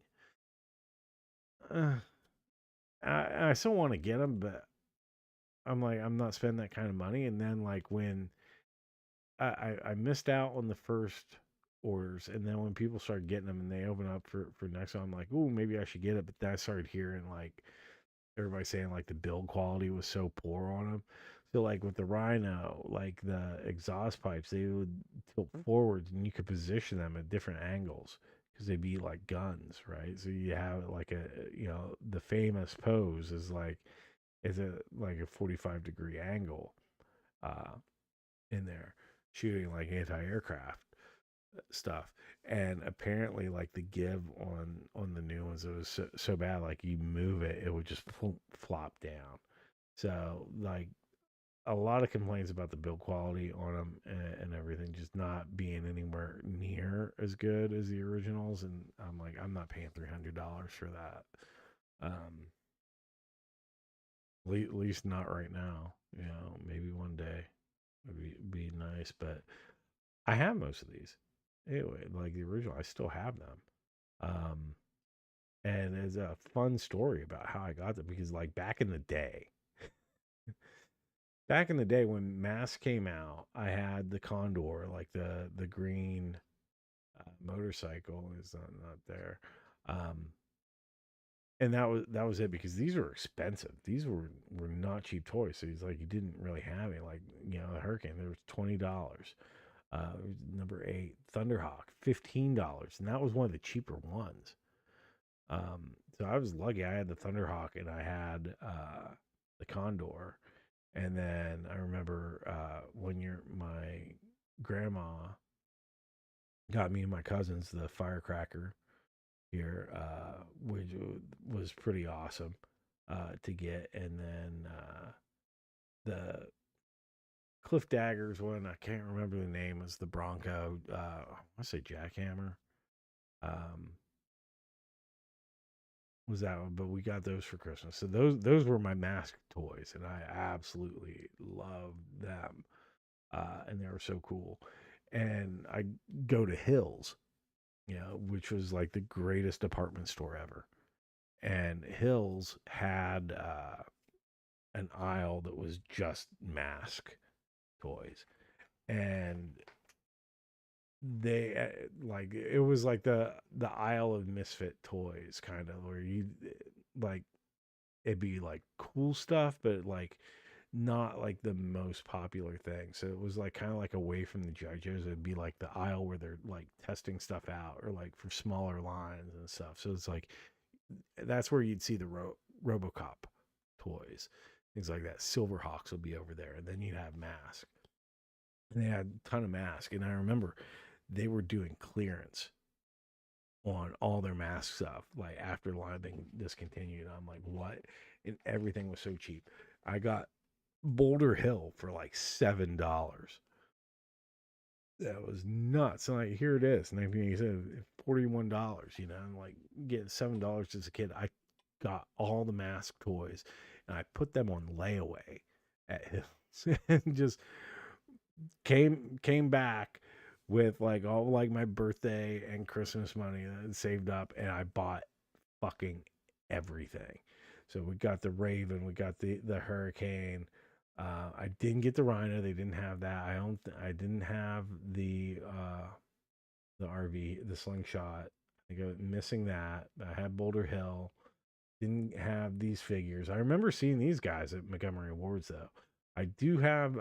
uh, I still want to get them, but I'm like, I'm not spending that kind of money. And then like when I missed out on the first orders, and then when people started getting them and they open up for next one, I'm like, oh, maybe I should get it. But then I started hearing like everybody saying like the build quality was so poor on them. So like with the Rhino, like the exhaust pipes, they would tilt forwards, and you could position them at different angles because they'd be like guns, right? So you have like the famous pose is a like a 45-degree angle. Uh, in there shooting like anti-aircraft stuff, and apparently like the give on the new ones, it was so bad, like you move it, it would just flop down. So like a lot of complaints about the build quality on them, and everything just not being anywhere near as good as the originals, and I'm like, I'm not paying $300 for that. At least not right now, maybe one day would be nice, but I have most of these. anyway, like the original, I still have them. Um, and it's a fun story about how I got them because, like, back in the day when Mask came out, I had the Condor, like the green motorcycle is not there. Um, and that was it because these were expensive. These were not cheap toys. So he's like, you didn't really have it. Like, the Hurricane, there was $20. Number 8, Thunderhawk, $15, and that was one of the cheaper ones. So I was lucky. I had the Thunderhawk and I had the Condor. And then I remember when my grandma got me and my cousins the Firecracker here, which was pretty awesome to get. And then the Cliff Daggers one, I can't remember the name, was the Bronco. I say Jackhammer. Um, was that one? But we got those for Christmas. So those were my Mask toys, and I absolutely loved them. And they were so cool. And I go to Hills, which was like the greatest department store ever. And Hills had an aisle that was just Mask toys, and they like it was like the aisle of misfit toys, kind of, where you like it'd be like cool stuff, but like not like the most popular thing. So it was like kind of like away from the judges. It'd be like the aisle where they're like testing stuff out, or like for smaller lines and stuff. So it's like that's where you'd see the RoboCop toys, things like that. Silverhawks would be over there, and then you'd have Mask, and they had a ton of Mask. And I remember they were doing clearance on all their Mask stuff, like after line being discontinued. I'm like, what? And everything was so cheap. I got Boulder Hill for like $7. That was nuts. And like, here it is, 1987, $41. And like getting $7 as a kid. I got all the Mask toys, and I put them on layaway at Hills, and just came back with like all like my birthday and Christmas money that I saved up, and I bought fucking everything. So we got the Raven, we got the Hurricane. I didn't get the Rhino; they didn't have that. I didn't have the RV, the Slingshot. I go missing that. I had Boulder Hill. Didn't have these figures. I remember seeing these guys at Montgomery Awards though. I do have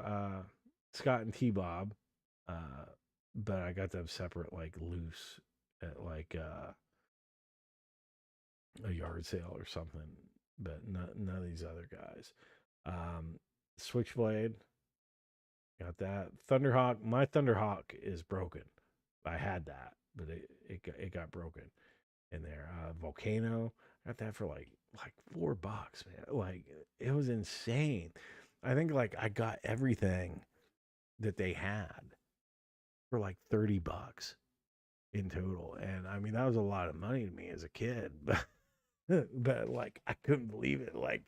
Scott and T Bob, uh, but I got them separate, like loose at like a yard sale or something. But none of these other guys. Um, Switchblade, got that. Thunderhawk. My Thunderhawk is broken. I had that, but it got broken in there. Volcano, got that for like $4, man. Like it was insane. I think like I got everything that they had for like $30 in total, and I mean that was a lot of money to me as a kid, but like I couldn't believe it. Like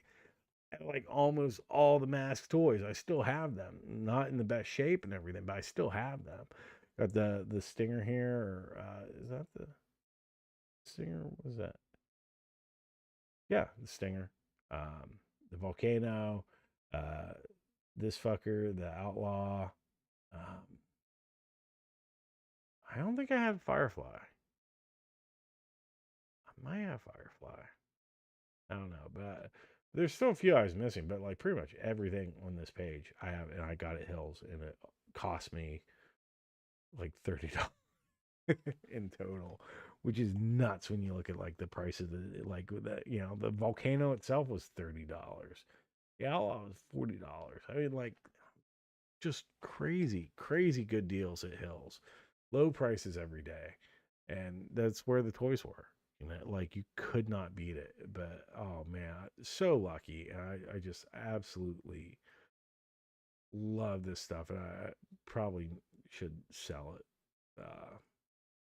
almost all the Mask toys, I still have them. Not in the best shape and everything, but I still have them. Got the Stinger here, or is that the Stinger? What was that? Yeah, the Stinger. The Volcano, uh, this fucker, the Outlaw. Um, I don't think I have Firefly. I might have Firefly. I don't know, but there's still a few I was missing. But like pretty much everything on this page I have, and I got at Hills, and it cost me like $30 in total, which is nuts when you look at like the prices. Like the the Volcano itself was $30. The Outlaw was $40. I mean, like just crazy, crazy good deals at Hills, low prices every day, and that's where the toys were. Like you could not beat it. But oh man, so lucky, and I just absolutely love this stuff, and I probably should sell it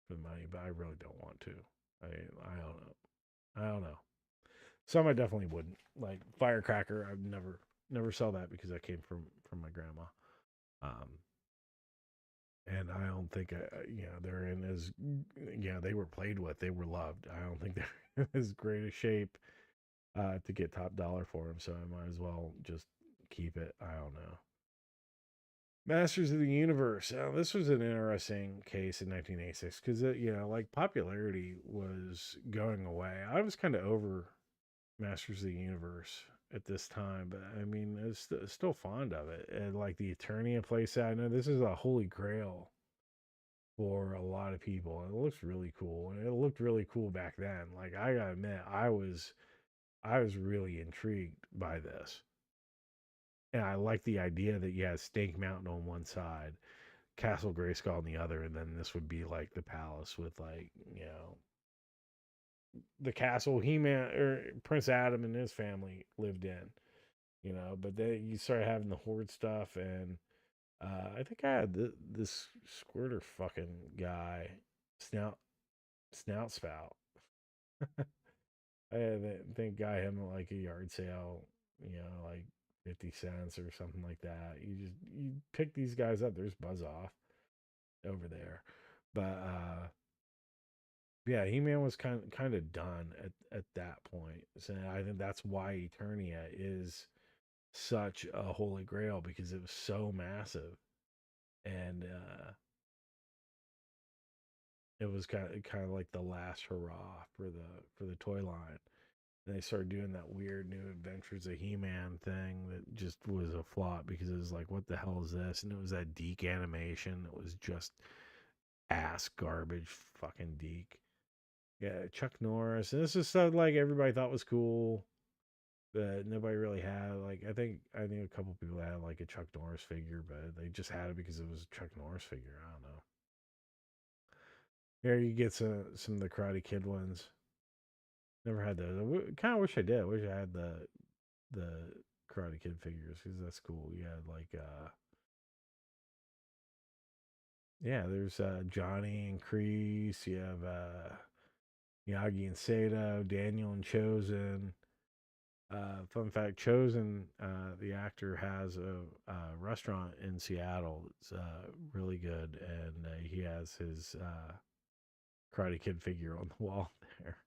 for money, but I really don't want to. I don't know. I don't know. Some I definitely wouldn't. Like Firecracker, I've never sell that because that came from my grandma. Um, and I don't think they're in as they were played with, they were loved. I don't think they're in as great a shape to get top dollar for them, so I might as well just keep it. I don't know. Masters of the Universe. This was an interesting case in 1986 because like popularity was going away. I was kind of over Masters of the Universe at this time, but I mean, I was still fond of it. And like the Eternia playset, I know this is a holy grail for a lot of people. It looks really cool, and it looked really cool back then. Like I gotta admit, I was really intrigued by this, and I like the idea that you had Snake Mountain on one side, Castle Grayskull on the other, and then this would be like the palace with like the castle He-Man or Prince Adam and his family lived in. But then you started having the horde stuff, and I think I had this squirter fucking guy, snout snout spout. I think got him at like a yard sale, like 50 cents or something like that. You pick these guys up. There's Buzz Off over there, but yeah, He Man was kind of done at that point. So I think that's why Eternia is such a holy grail because it was so massive, and it was kind of like the last hurrah for the toy line. And they started doing that weird new Adventures of He-Man thing that just was a flop because it was like, what the hell is this? And it was that Deke animation that was just ass garbage, fucking Deke. Yeah, Chuck Norris. And this is stuff like everybody thought was cool, but nobody really had. Like I think a couple people had like a Chuck Norris figure, but they just had it because it was a Chuck Norris figure. I don't know. Here you get some of the Karate Kid ones. Never had those. I kind of wish I did. I wish I had the Karate Kid figures because that's cool. You had like yeah, there's Johnny and Kreese. You have Miyagi and Sato, Daniel and Chosen. Fun fact: Chosen, the actor, has a restaurant in Seattle. It's really good, and he has his Karate Kid figure on the wall there.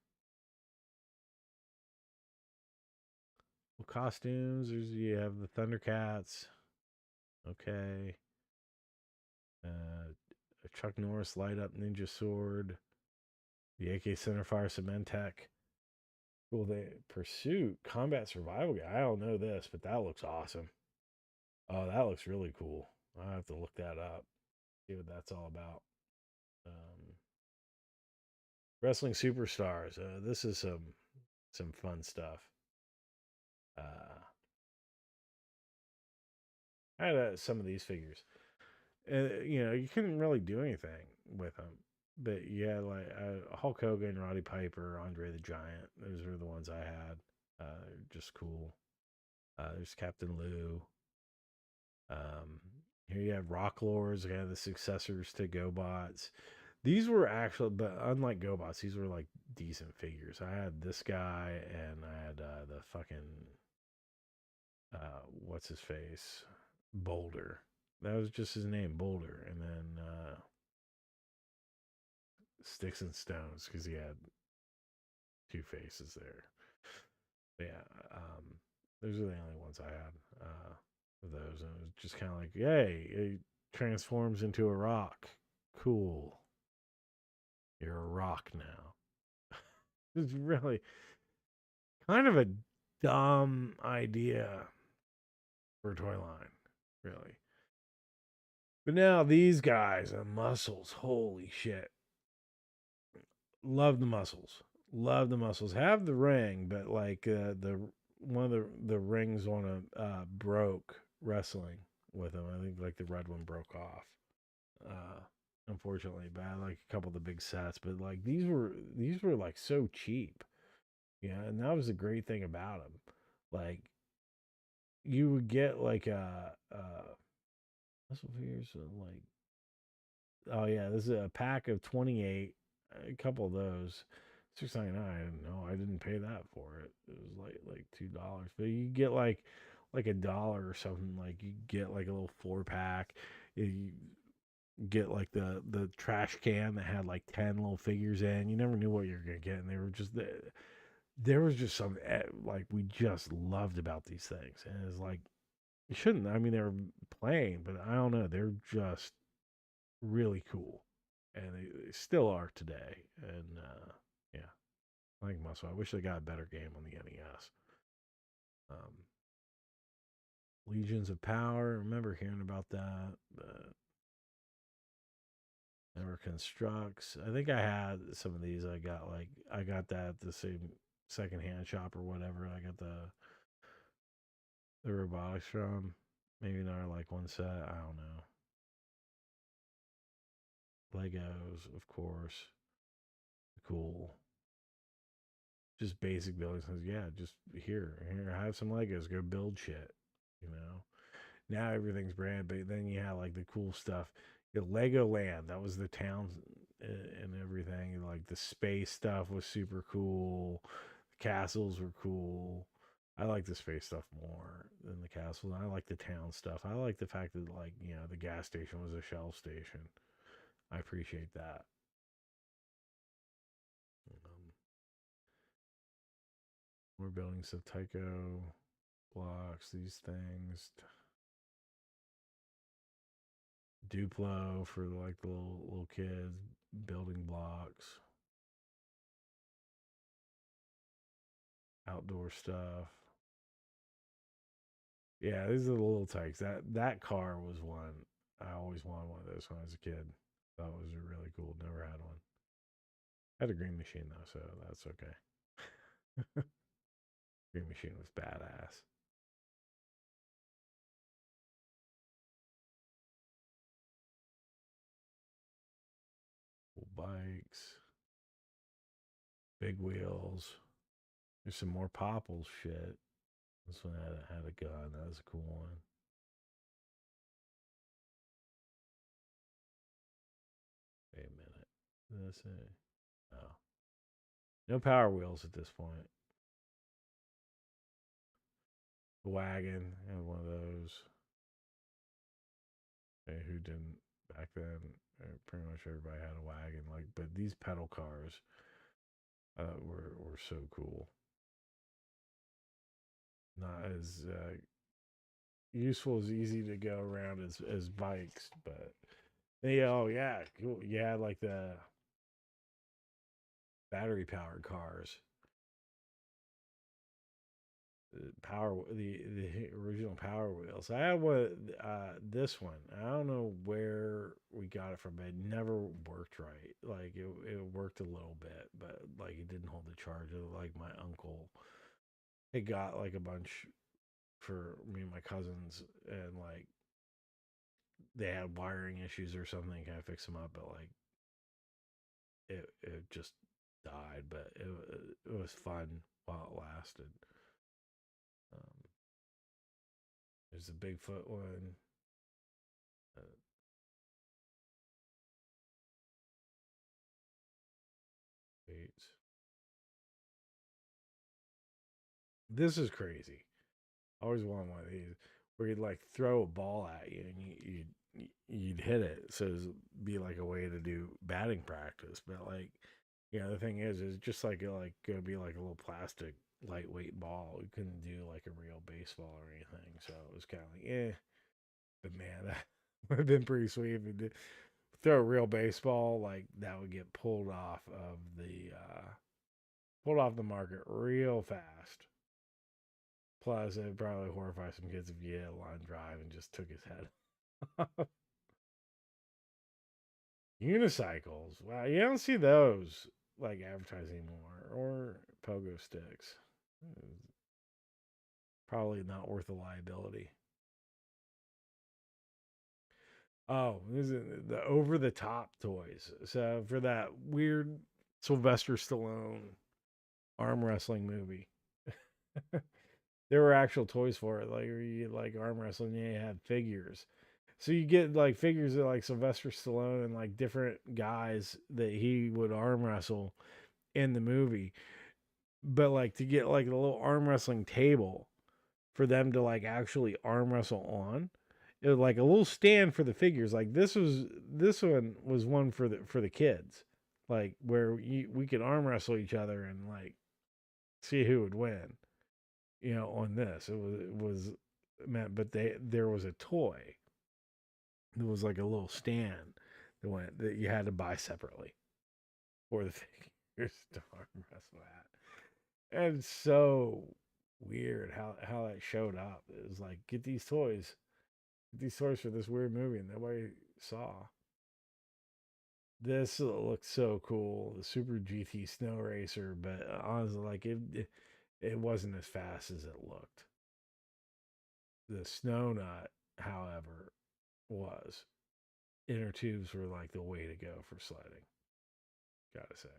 Well, costumes. You have the Thundercats. Okay. A Chuck Norris light up ninja sword. The AK Centerfire Cement Tech. Well, the Pursuit Combat Survival Guy. I don't know this, but that looks awesome. Oh, that looks really cool. I have to look that up. See what that's all about. Um, Wrestling Superstars. This is some fun stuff. Uh, I had some of these figures. You couldn't really do anything with them, but you had like Hulk Hogan, Roddy Piper, Andre the Giant. Those were the ones I had. Just cool. There's Captain Lou. Um, Here you have Rock Lords, kind of the successors to GoBots. These were actually, but unlike GoBots, these were like decent figures. I had this guy, and I had the fucking what's his face, Boulder. That was just his name, Boulder, and then Sticks and Stones because he had two faces there. But yeah, those are the only ones I had of those. And it was just kind of like, yay, it transforms into a rock. Cool. You're a rock now. It's really kind of a dumb idea for a toy line, really. But now these guys are muscles. Holy shit. Love the muscles. Love the muscles. Have the ring, but like the one of the rings on a broke wrestling with them. I think like the red one broke off. Uh Unfortunately, but I like a couple of the big sets. But like these were like so cheap. Yeah, and that was the great thing about them. Like you would get like a muscle figures like oh yeah, this is a pack of 28, a couple of those. 6.99. No, I didn't pay that for it. It was like $2. But you get like a dollar or something. Like you get like a little 4 pack. get like the trash can that had like 10 little figures in. You never knew what you were gonna get, and they were just there was just some like we just loved about these things, and it's like you shouldn't. I mean, they were plain, but I don't know. They're just really cool, and they still are today. And yeah, I like Muscle. I wish they got a better game on the NES. Um, Legions of Power. I remember hearing about that. Never Constructs. I think I had some of these. I got that at the same secondhand shop or whatever. I got the robotics from. Maybe not like one set. I don't know. Legos, of course. Cool. Just basic building things. Yeah, just here, have some Legos. Go build shit. You know. Now everything's brand, but then you have like the cool stuff. The Legoland, that was the town and everything. Like the space stuff was super cool. The castles were cool. I like the space stuff more than the castles. I like the town stuff. I like the fact that like the gas station was a Shell station. I appreciate that. Um, more buildings of Tycho blocks. These things. Duplo for like the little kids building blocks, outdoor stuff. Yeah, these are the little tykes. That car was one. I always wanted one of those when I was a kid. That was really cool. Never had one. I had a green machine though, so that's okay. Green machine was badass. Cool bikes, big wheels. There's some more Popples shit. This one had a gun. That was a cool one. Wait a minute. Did I say? Oh. No Power Wheels at this point. Wagon, I had one of those. Who didn't back then? Pretty much everybody had a wagon. Like, but these pedal cars were so cool. Not as useful as easy to go around as bikes, but oh yeah, cool. Yeah, like the battery powered cars. The original Power Wheels. I had one this one. I don't know where we got it from, but it never worked right. Like it worked a little bit, but like it didn't hold the charge. Like my uncle had got like a bunch for me and my cousins, and like they had wiring issues or something. Kind of fix them up, but like it just died. But it was fun while it lasted. Um, there's a Bigfoot one. Uh, wait. This is crazy. I always wanted one of these where you'd like throw a ball at you and you'd hit it. So it'd be like a way to do batting practice. But like, the thing is just like gonna be like a little plastic lightweight ball. You couldn't do like a real baseball or anything. So it was kind of like, eh. But man, that would have been pretty sweet if you did throw a real baseball. Like that would get pulled off the market real fast. Plus, it'd probably horrify some kids if you hit a line drive and just took his head off. Unicycles. Wow, you don't see those like advertised anymore. Or pogo sticks. Probably not worth the liability. Oh, this is the over the top toys. So for that weird Sylvester Stallone arm wrestling movie. There were actual toys for it. Like you get like arm wrestling, you had figures. So you get like figures of like Sylvester Stallone and like different guys that he would arm wrestle in the movie. But like to get like a little arm wrestling table for them to like actually arm wrestle on, it was like a little stand for the figures. Like this one was one for the kids, like where we could arm wrestle each other and like see who would win. You know, on this it was meant, but there was a toy. There was like a little stand that you had to buy separately for the figures to arm wrestle at. And it's so weird how that showed up. It was like get these toys for this weird movie, and nobody saw. This looks so cool, the Super GT Snow Racer, but honestly, like it wasn't as fast as it looked. The Snow Nut, however, was. Inner tubes were like the way to go for sledding. Gotta say.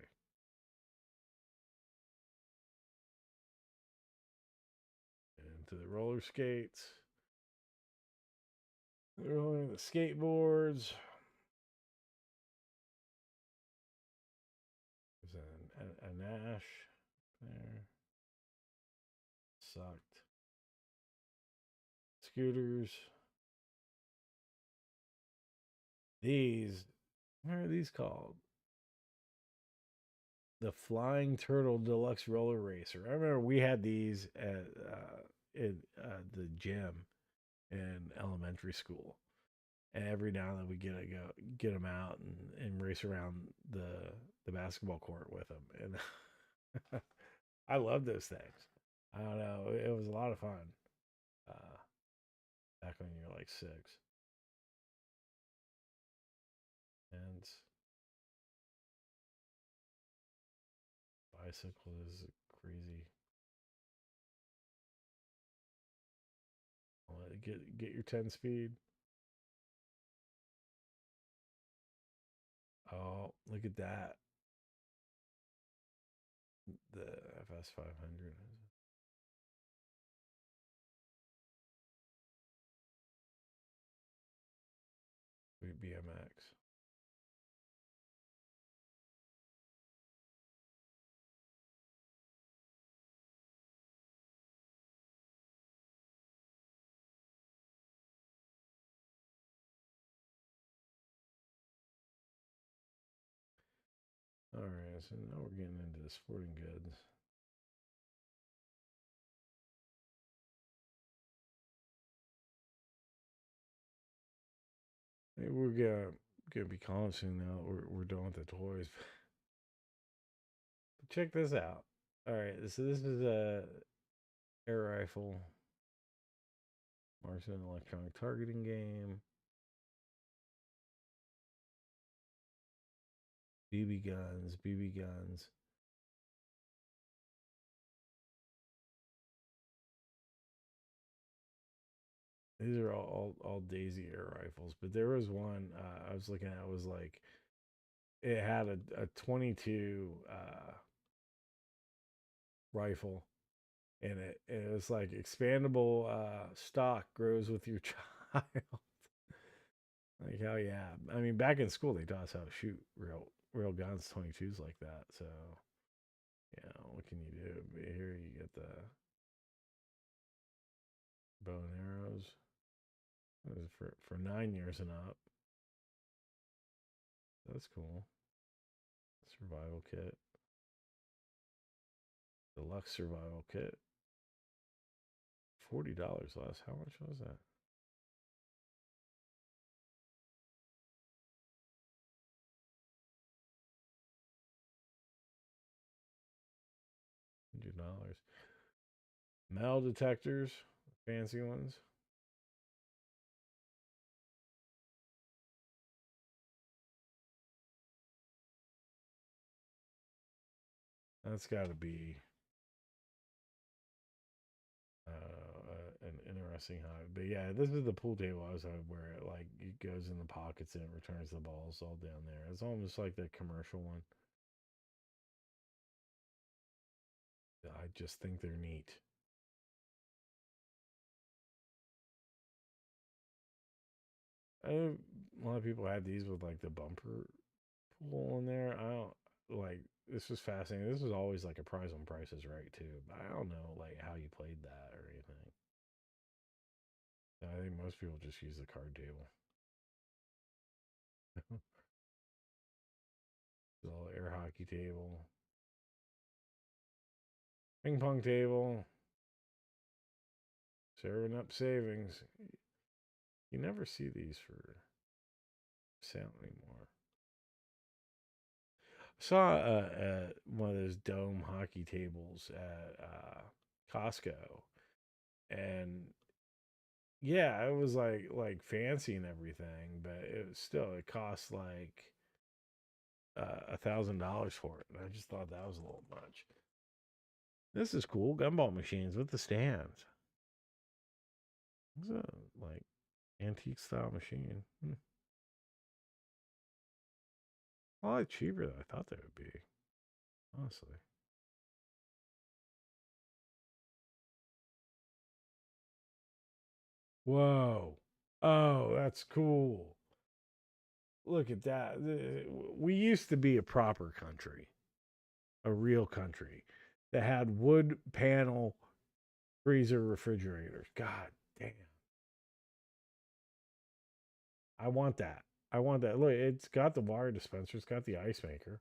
Into the roller skates, the skateboards. There's a Nash there. Sucked. Scooters. These, what are these called? The Flying Turtle Deluxe Roller Racer. I remember we had these at in the gym in elementary school, and every now and then we get them out and race around the basketball court with them, and I love those things. I don't know, it was a lot of fun uh, back when you were like 6, and bicycle is crazy. Get your 10 speed. Oh, look at that. The FS 500. BMX. All right, so now we're getting into the sporting goods. Maybe we're gonna be calling soon now. We're done with the toys. But check this out. All right, so this is a air rifle, marksman electronic targeting game, BB guns. These are all Daisy air rifles, but there was one I was looking at. Was like it had a 22 rifle in it. And it was like expandable stock grows with your child. Like hell yeah! I mean, back in school they taught us how to shoot real guns, 22s like that. So yeah, what can you do? But here you get the bow and arrows. That was for 9 years and up. That's cool. Survival kit, deluxe survival kit. $40 less. How much was that? $100. Metal detectors, fancy ones. That's got to be an interesting hobby. But yeah, this is the pool table I was on where it like it goes in the pockets and it returns the balls all down there. It's almost like the commercial one. I just think they're neat. A lot of people had these with like the bumper pull in there. I don't like this was fascinating. This was always like a prize on prices right too. But I don't know like how you played that or anything. I think most people just use the card table. The little air hockey table, ping pong table, serving up savings. You never see these for sale anymore. I saw one of those dome hockey tables at Costco, and yeah, it was like fancy and everything, but it was still it cost like $1,000 for it. And I just thought that was a little much. This is cool. Gumball machines with the stands. It's a like antique style machine. A lot cheaper than I thought they would be, honestly. Whoa. Oh, that's cool. Look at that. We used to be a proper country, a real country that had wood panel freezer refrigerators. God damn. I want that. I want that. Look, it's got the water dispenser, it's got the ice maker.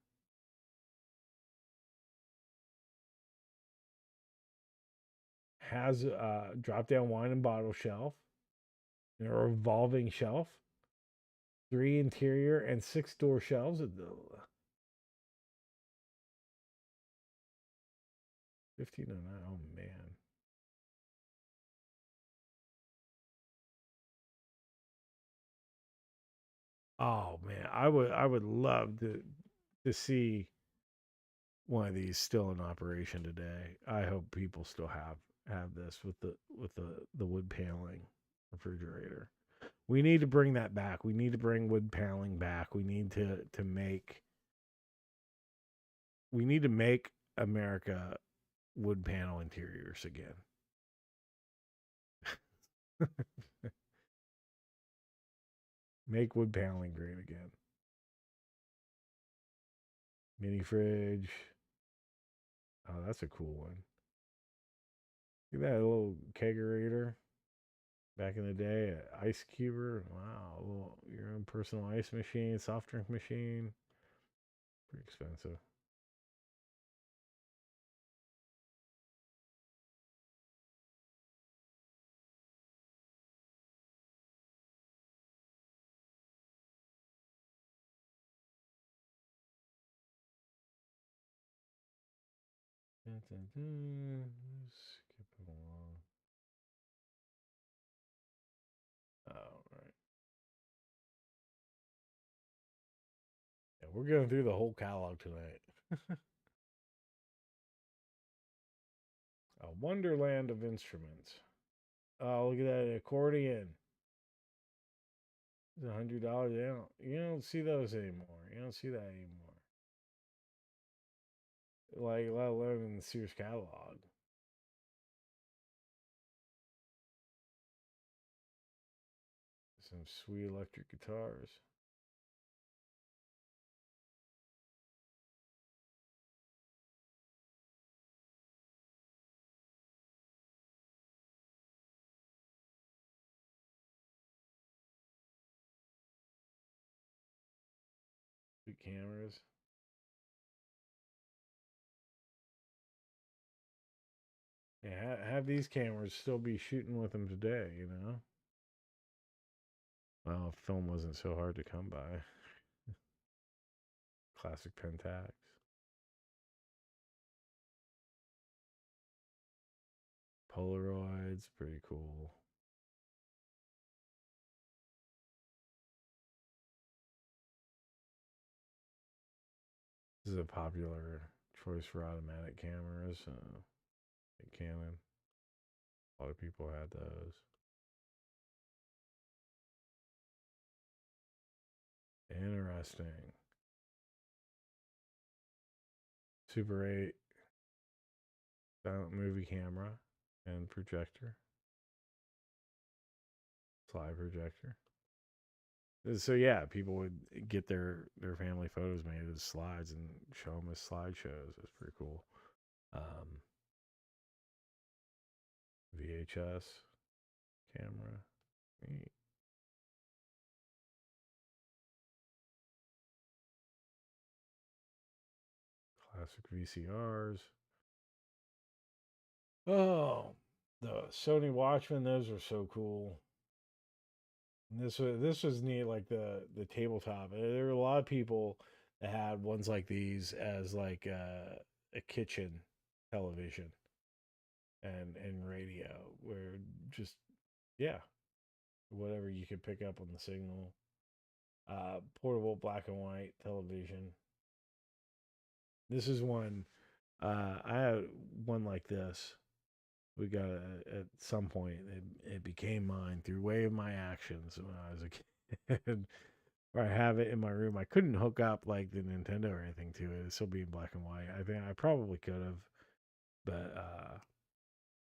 Has a drop down wine and bottle shelf, a revolving shelf, 3 interior and 6 door shelves. 1509. Oh man. Oh man, I would love to see one of these still in operation today. I hope people still have this with the wood paneling refrigerator. We need to bring that back. We need to bring wood paneling back. We need to make America wood panel interiors again. Make wood paneling great again. Mini fridge. Oh, that's a cool one. Look at that little kegerator. Back in the day, ice cuber. Wow, your own personal ice machine, soft drink machine. Pretty expensive. Skip along. Oh, right. Yeah, we're going through the whole catalog tonight. A wonderland of instruments. Oh, look at that accordion. It's $100. You don't see those anymore. You don't see that anymore. Like, let alone in the Sears catalog. Some sweet electric guitars. Sweet cameras. Yeah, have these cameras still be shooting with them today, you know? Well, film wasn't so hard to come by. Classic Pentax. Polaroids, pretty cool. This is a popular choice for automatic cameras. Canon. A lot of people had those. Interesting. Super 8 silent movie camera and projector. Slide projector. So yeah, people would get their family photos made as slides and show them as slideshows. It's pretty cool. Um, VHS camera. Right. Classic VCRs. Oh, the Sony Watchmen, those are so cool. And this was neat, like the tabletop. There were a lot of people that had ones like these as like a kitchen television and radio, where just yeah, whatever you could pick up on the signal. Portable black and white television. This is one. I had one like this. We got at some point. It became mine through way of my actions when I was a kid. Or I have it in my room. I couldn't hook up like the Nintendo or anything to it. It's still being black and white. I think I probably could have, but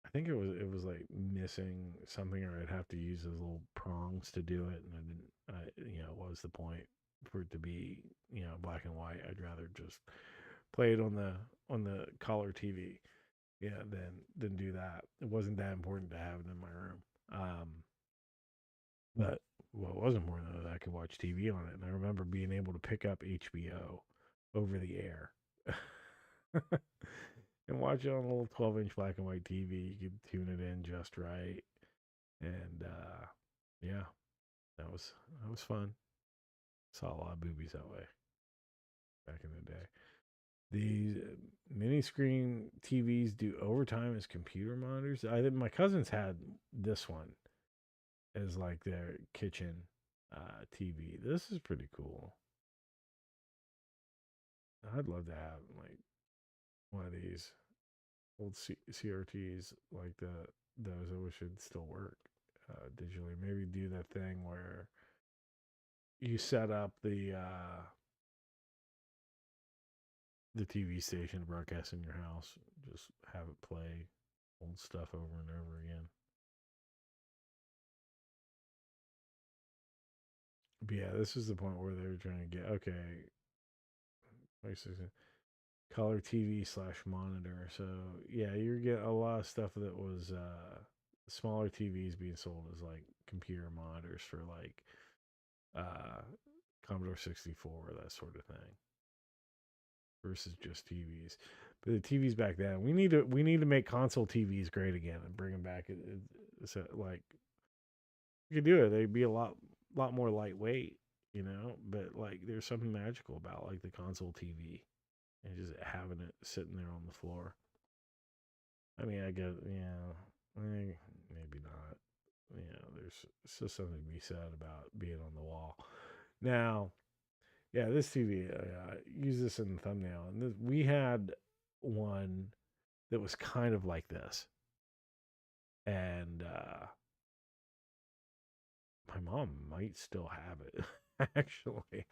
I think it was like missing something, or I'd have to use those little prongs to do it, and I didn't. What was the point for it to be black and white? I'd rather just play it on the color TV. Yeah, than do that. It wasn't that important to have it in my room. But what was important though, that I could watch TV on it, and I remember being able to pick up HBO over the air. And watch it on a little 12-inch black and white TV. You could tune it in just right, and yeah, that was fun. Saw a lot of boobies that way back in the day. These mini screen TVs do overtime as computer monitors. I think my cousins had this one as like their kitchen TV. This is pretty cool. I'd love to have like one of these old CRTs like those. I wish it'd still work digitally. Maybe do that thing where you set up the TV station to broadcast in your house. Just have it play old stuff over and over again. But yeah, this is the point where they were trying to get okay. Color TV slash monitor. So yeah, you're getting a lot of stuff that was smaller TVs being sold as like computer monitors for like uh Commodore 64, that sort of thing, versus just TVs. But the TVs back then, we need to make console TVs great again and bring them back. So like you could do it. They'd be a lot more lightweight, But like there's something magical about like the console TV and just having it sitting there on the floor. I mean, I guess, maybe not. There's still something to be said about being on the wall. Now, yeah, this TV, use this in the thumbnail. And we had one that was kind of like this. And my mom might still have it, actually.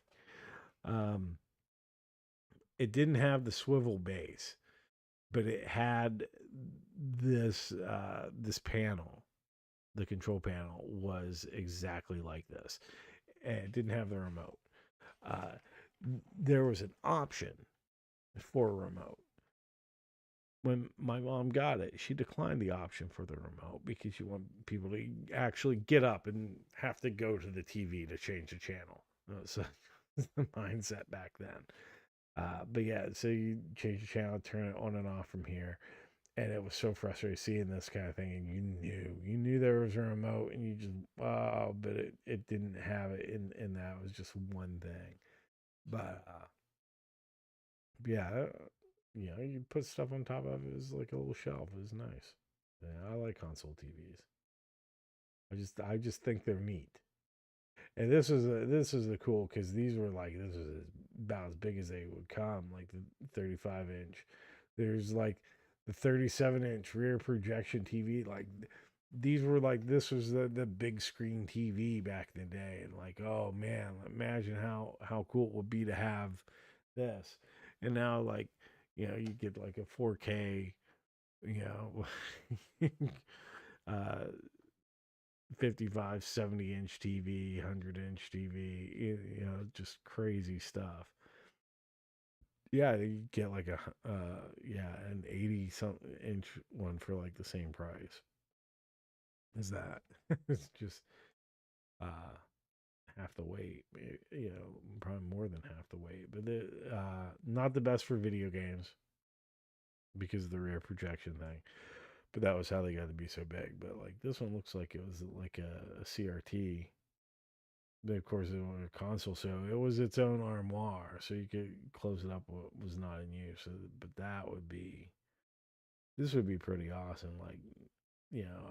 Um, it didn't have the swivel base, but it had this panel. The control panel was exactly like this, and it didn't have the remote. Uh, there was an option for a remote. When my mom got it, she declined the option for the remote because she wanted people to actually get up and have to go to the TV to change the channel. So the mindset back then. But yeah, so you change the channel, turn it on and off from here. And it was so frustrating seeing this kind of thing, and you knew there was a remote, and you just but it didn't have it in that. It was just one thing. But yeah, you put stuff on top of it as like a little shelf. It was nice. Yeah, I like console TVs. I just think they're neat. And this is the cool, because these were like, this is about as big as they would come, like the 35-inch. There's like the 37-inch rear projection TV. Like these were like, this was the big screen TV back in the day, and like, oh man, imagine how cool it would be to have this. And now like, you get like a 4K, you know, uh 55, 70-inch TV, 100-inch TV, just crazy stuff. Yeah, you get like an 80 something inch one for like the same price. Is that? It's just uh, half the weight. Probably more than half the weight. But not the best for video games because of the rear projection thing. But that was how they got to be so big. But like this one looks like it was like a CRT. But of course, it was a console, so it was its own armoire, so you could close it up what was not in use. So, but this would be pretty awesome. Like,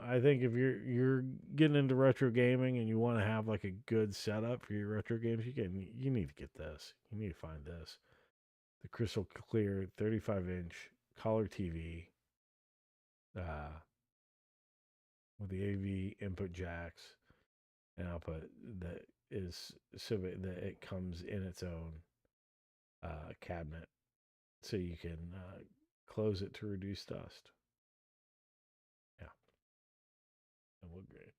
I think if you're getting into retro gaming and you want to have like a good setup for your retro games, you need to get this. You need to find this. The crystal clear 35-inch color TV, uh, with the AV input jacks and output that is so that it comes in its own cabinet, so you can close it to reduce dust. Yeah, it look great.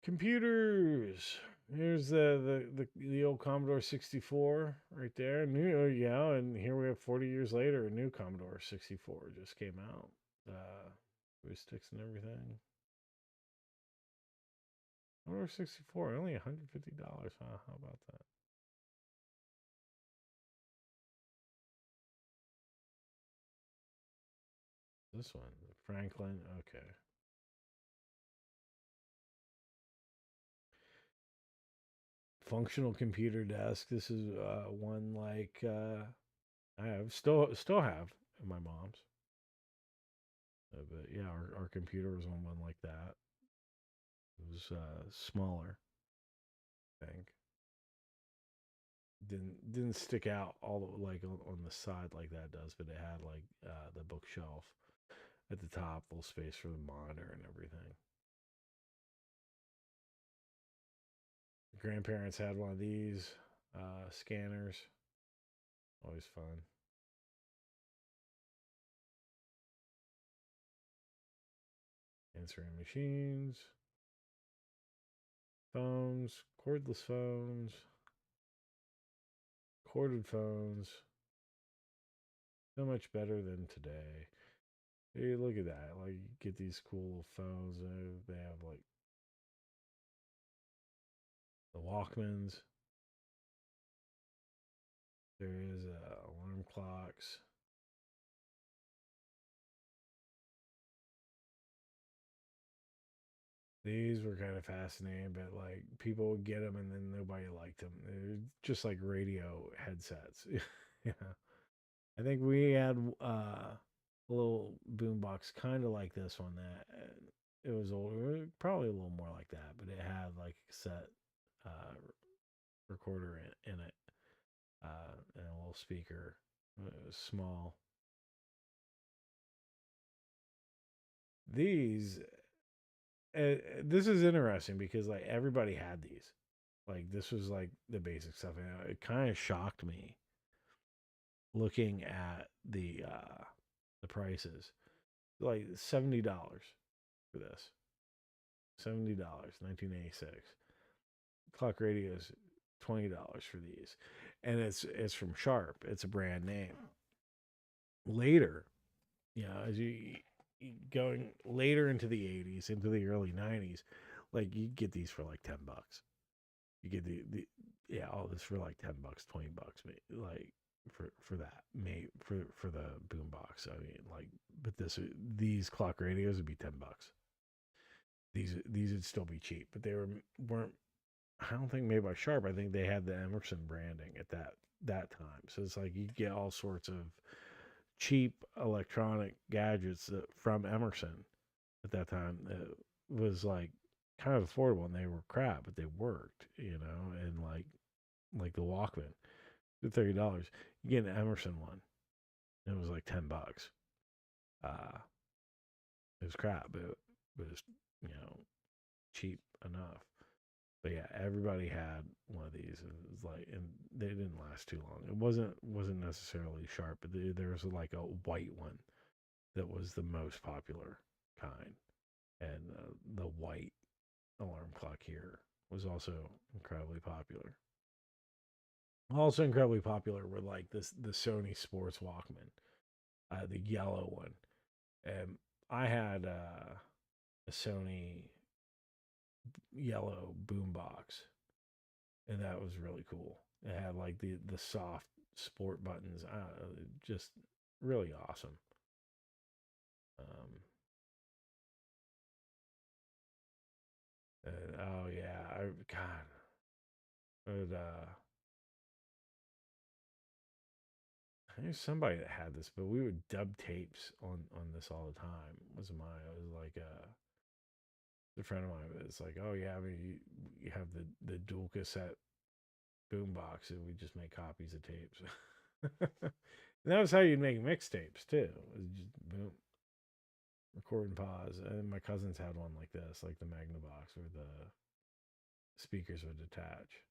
Computers. Here's the old Commodore 64 right there. New, yeah, and here we have 40 years later, a new Commodore 64 just came out. Joysticks and everything. Commodore 64, only $150. Huh? How about that? This one, Franklin. Okay. Functional computer desk. This is one like I have still have at my mom's. But yeah, our computer was on one like that. It was smaller, I think. Didn't stick out all the, like on the side like that does, but it had like the bookshelf at the top, little space for the monitor and everything. Grandparents had one of these scanners. Always fun. Answering machines, phones, cordless phones, corded phones. So much better than today. Hey, look at that. Like, you get these cool phones. They have, like, the Walkmans. There is alarm clocks. These were kind of fascinating, but, like, people would get them and then nobody liked them. They're just like radio headsets. Yeah. I think we had a little boombox kind of like this one that it was older, probably a little more like that, but it had like a cassette recorder in it, and a little speaker. It was small. These, this is interesting because like everybody had these. Like this was like the basic stuff, and it kind of shocked me looking at the prices. Like $70 for this. $70, 1986. Clock radios, $20 for these, and it's from Sharp. It's a brand name. Later, as going later into the 80s, into the early 90s, like you get these for like $10. You get the yeah, all this for like $10, $20, like for that, mate, for the boombox. I mean, like, but these clock radios would be $10. These would still be cheap, but they weren't. I don't think made by Sharp. I think they had the Emerson branding at that time. So it's like you get all sorts of cheap electronic gadgets from Emerson at that time. It was like kind of affordable, and they were crap, but they worked, and like the Walkman, for $30, you get an Emerson one. It was like $10. Uh, it was crap, but it was cheap enough. But yeah, everybody had one of these. It was like, and they didn't last too long. It wasn't necessarily Sharp, but there was like a white one that was the most popular kind, and the white alarm clock here was also incredibly popular. Also incredibly popular were like the Sony Sports Walkman, the yellow one. And I had a Sony yellow boombox, and that was really cool. It had like the soft sport buttons, just really awesome. Um, oh yeah, God, it, there's somebody that had this, but we would dub tapes on this all the time. It was like a friend of mine was like, oh yeah, I mean you have the dual cassette boombox, and we just make copies of tapes. And that was how you'd make mixtapes too. It was just boom, record and pause. And my cousins had one like this, like the Magnavox, where the speakers would attach.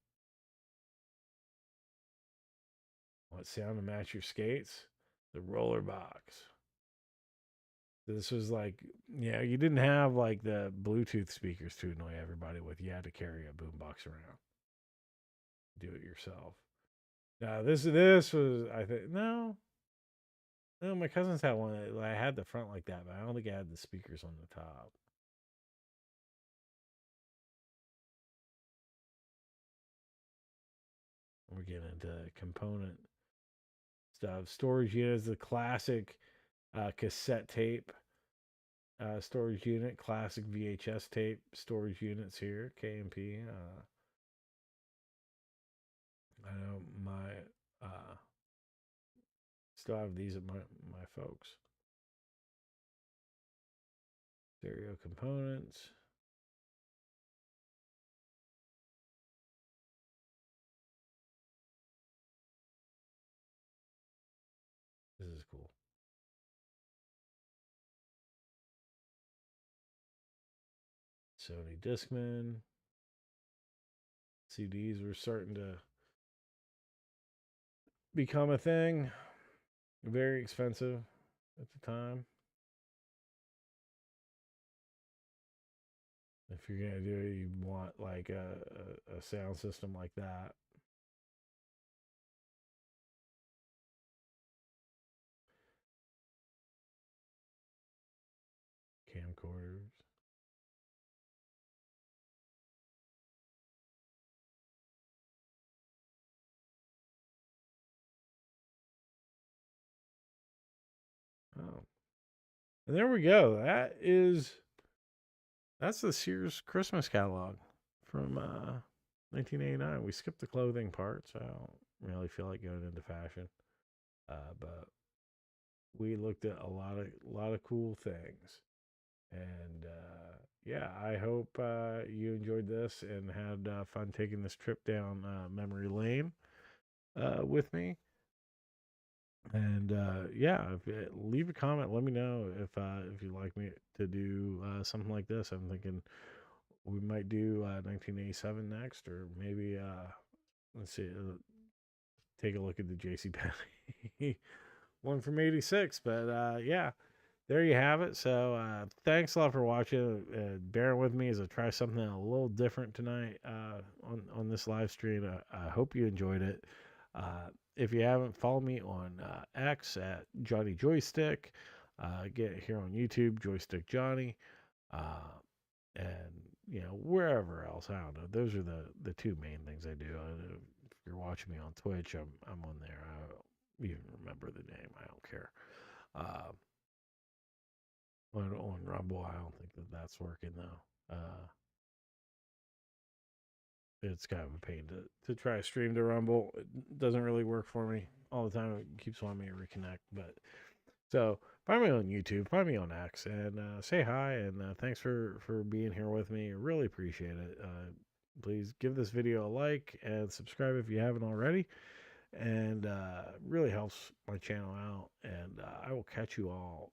What sound to match your skates? The roller box. This was like, yeah, you didn't have like the Bluetooth speakers to annoy everybody with. You had to carry a boombox around. Do it yourself. Now this was, I think, no, my cousins had one. I had the front like that, but I don't think I had the speakers on the top. We're getting into component stuff. Storage units, the classic cassette tape storage unit, classic VHS tape storage units here, KMP. I know my still have these at my folks. Stereo components. This is cool. Sony Discman. CDs were starting to become a thing. Very expensive at the time. If you're gonna do it, you want like a sound system like that. Camcorders. Oh, and there we go. That's the Sears Christmas catalog from 1989. We skipped the clothing part, so I don't really feel like going into fashion. But we looked at a lot of cool things, and yeah, I hope you enjoyed this and had fun taking this trip down memory lane with me. And yeah, leave a comment. Let me know if you'd like me to do something like this. I'm thinking we might do 1987 next, or maybe let's see, take a look at the JC Penney one from '86. But yeah, there you have it. So thanks a lot for watching, bearing with me as I try something a little different tonight on this live stream. I hope you enjoyed it. If you haven't, follow me on X at Johnny Joystick. Get here on YouTube, Joystick Johnny, and wherever else. I don't know. Those are the two main things I do. If you're watching me on Twitch, I'm on there. I don't even remember the name. I don't care. On Rumble, I don't think that's working though. It's kind of a pain to try to stream to Rumble. It doesn't really work for me all the time. It keeps wanting me to reconnect. But so find me on YouTube, find me on X, and say hi. And thanks for being here with me. I really appreciate it. Please give this video a like and subscribe if you haven't already. And really helps my channel out. And I will catch you all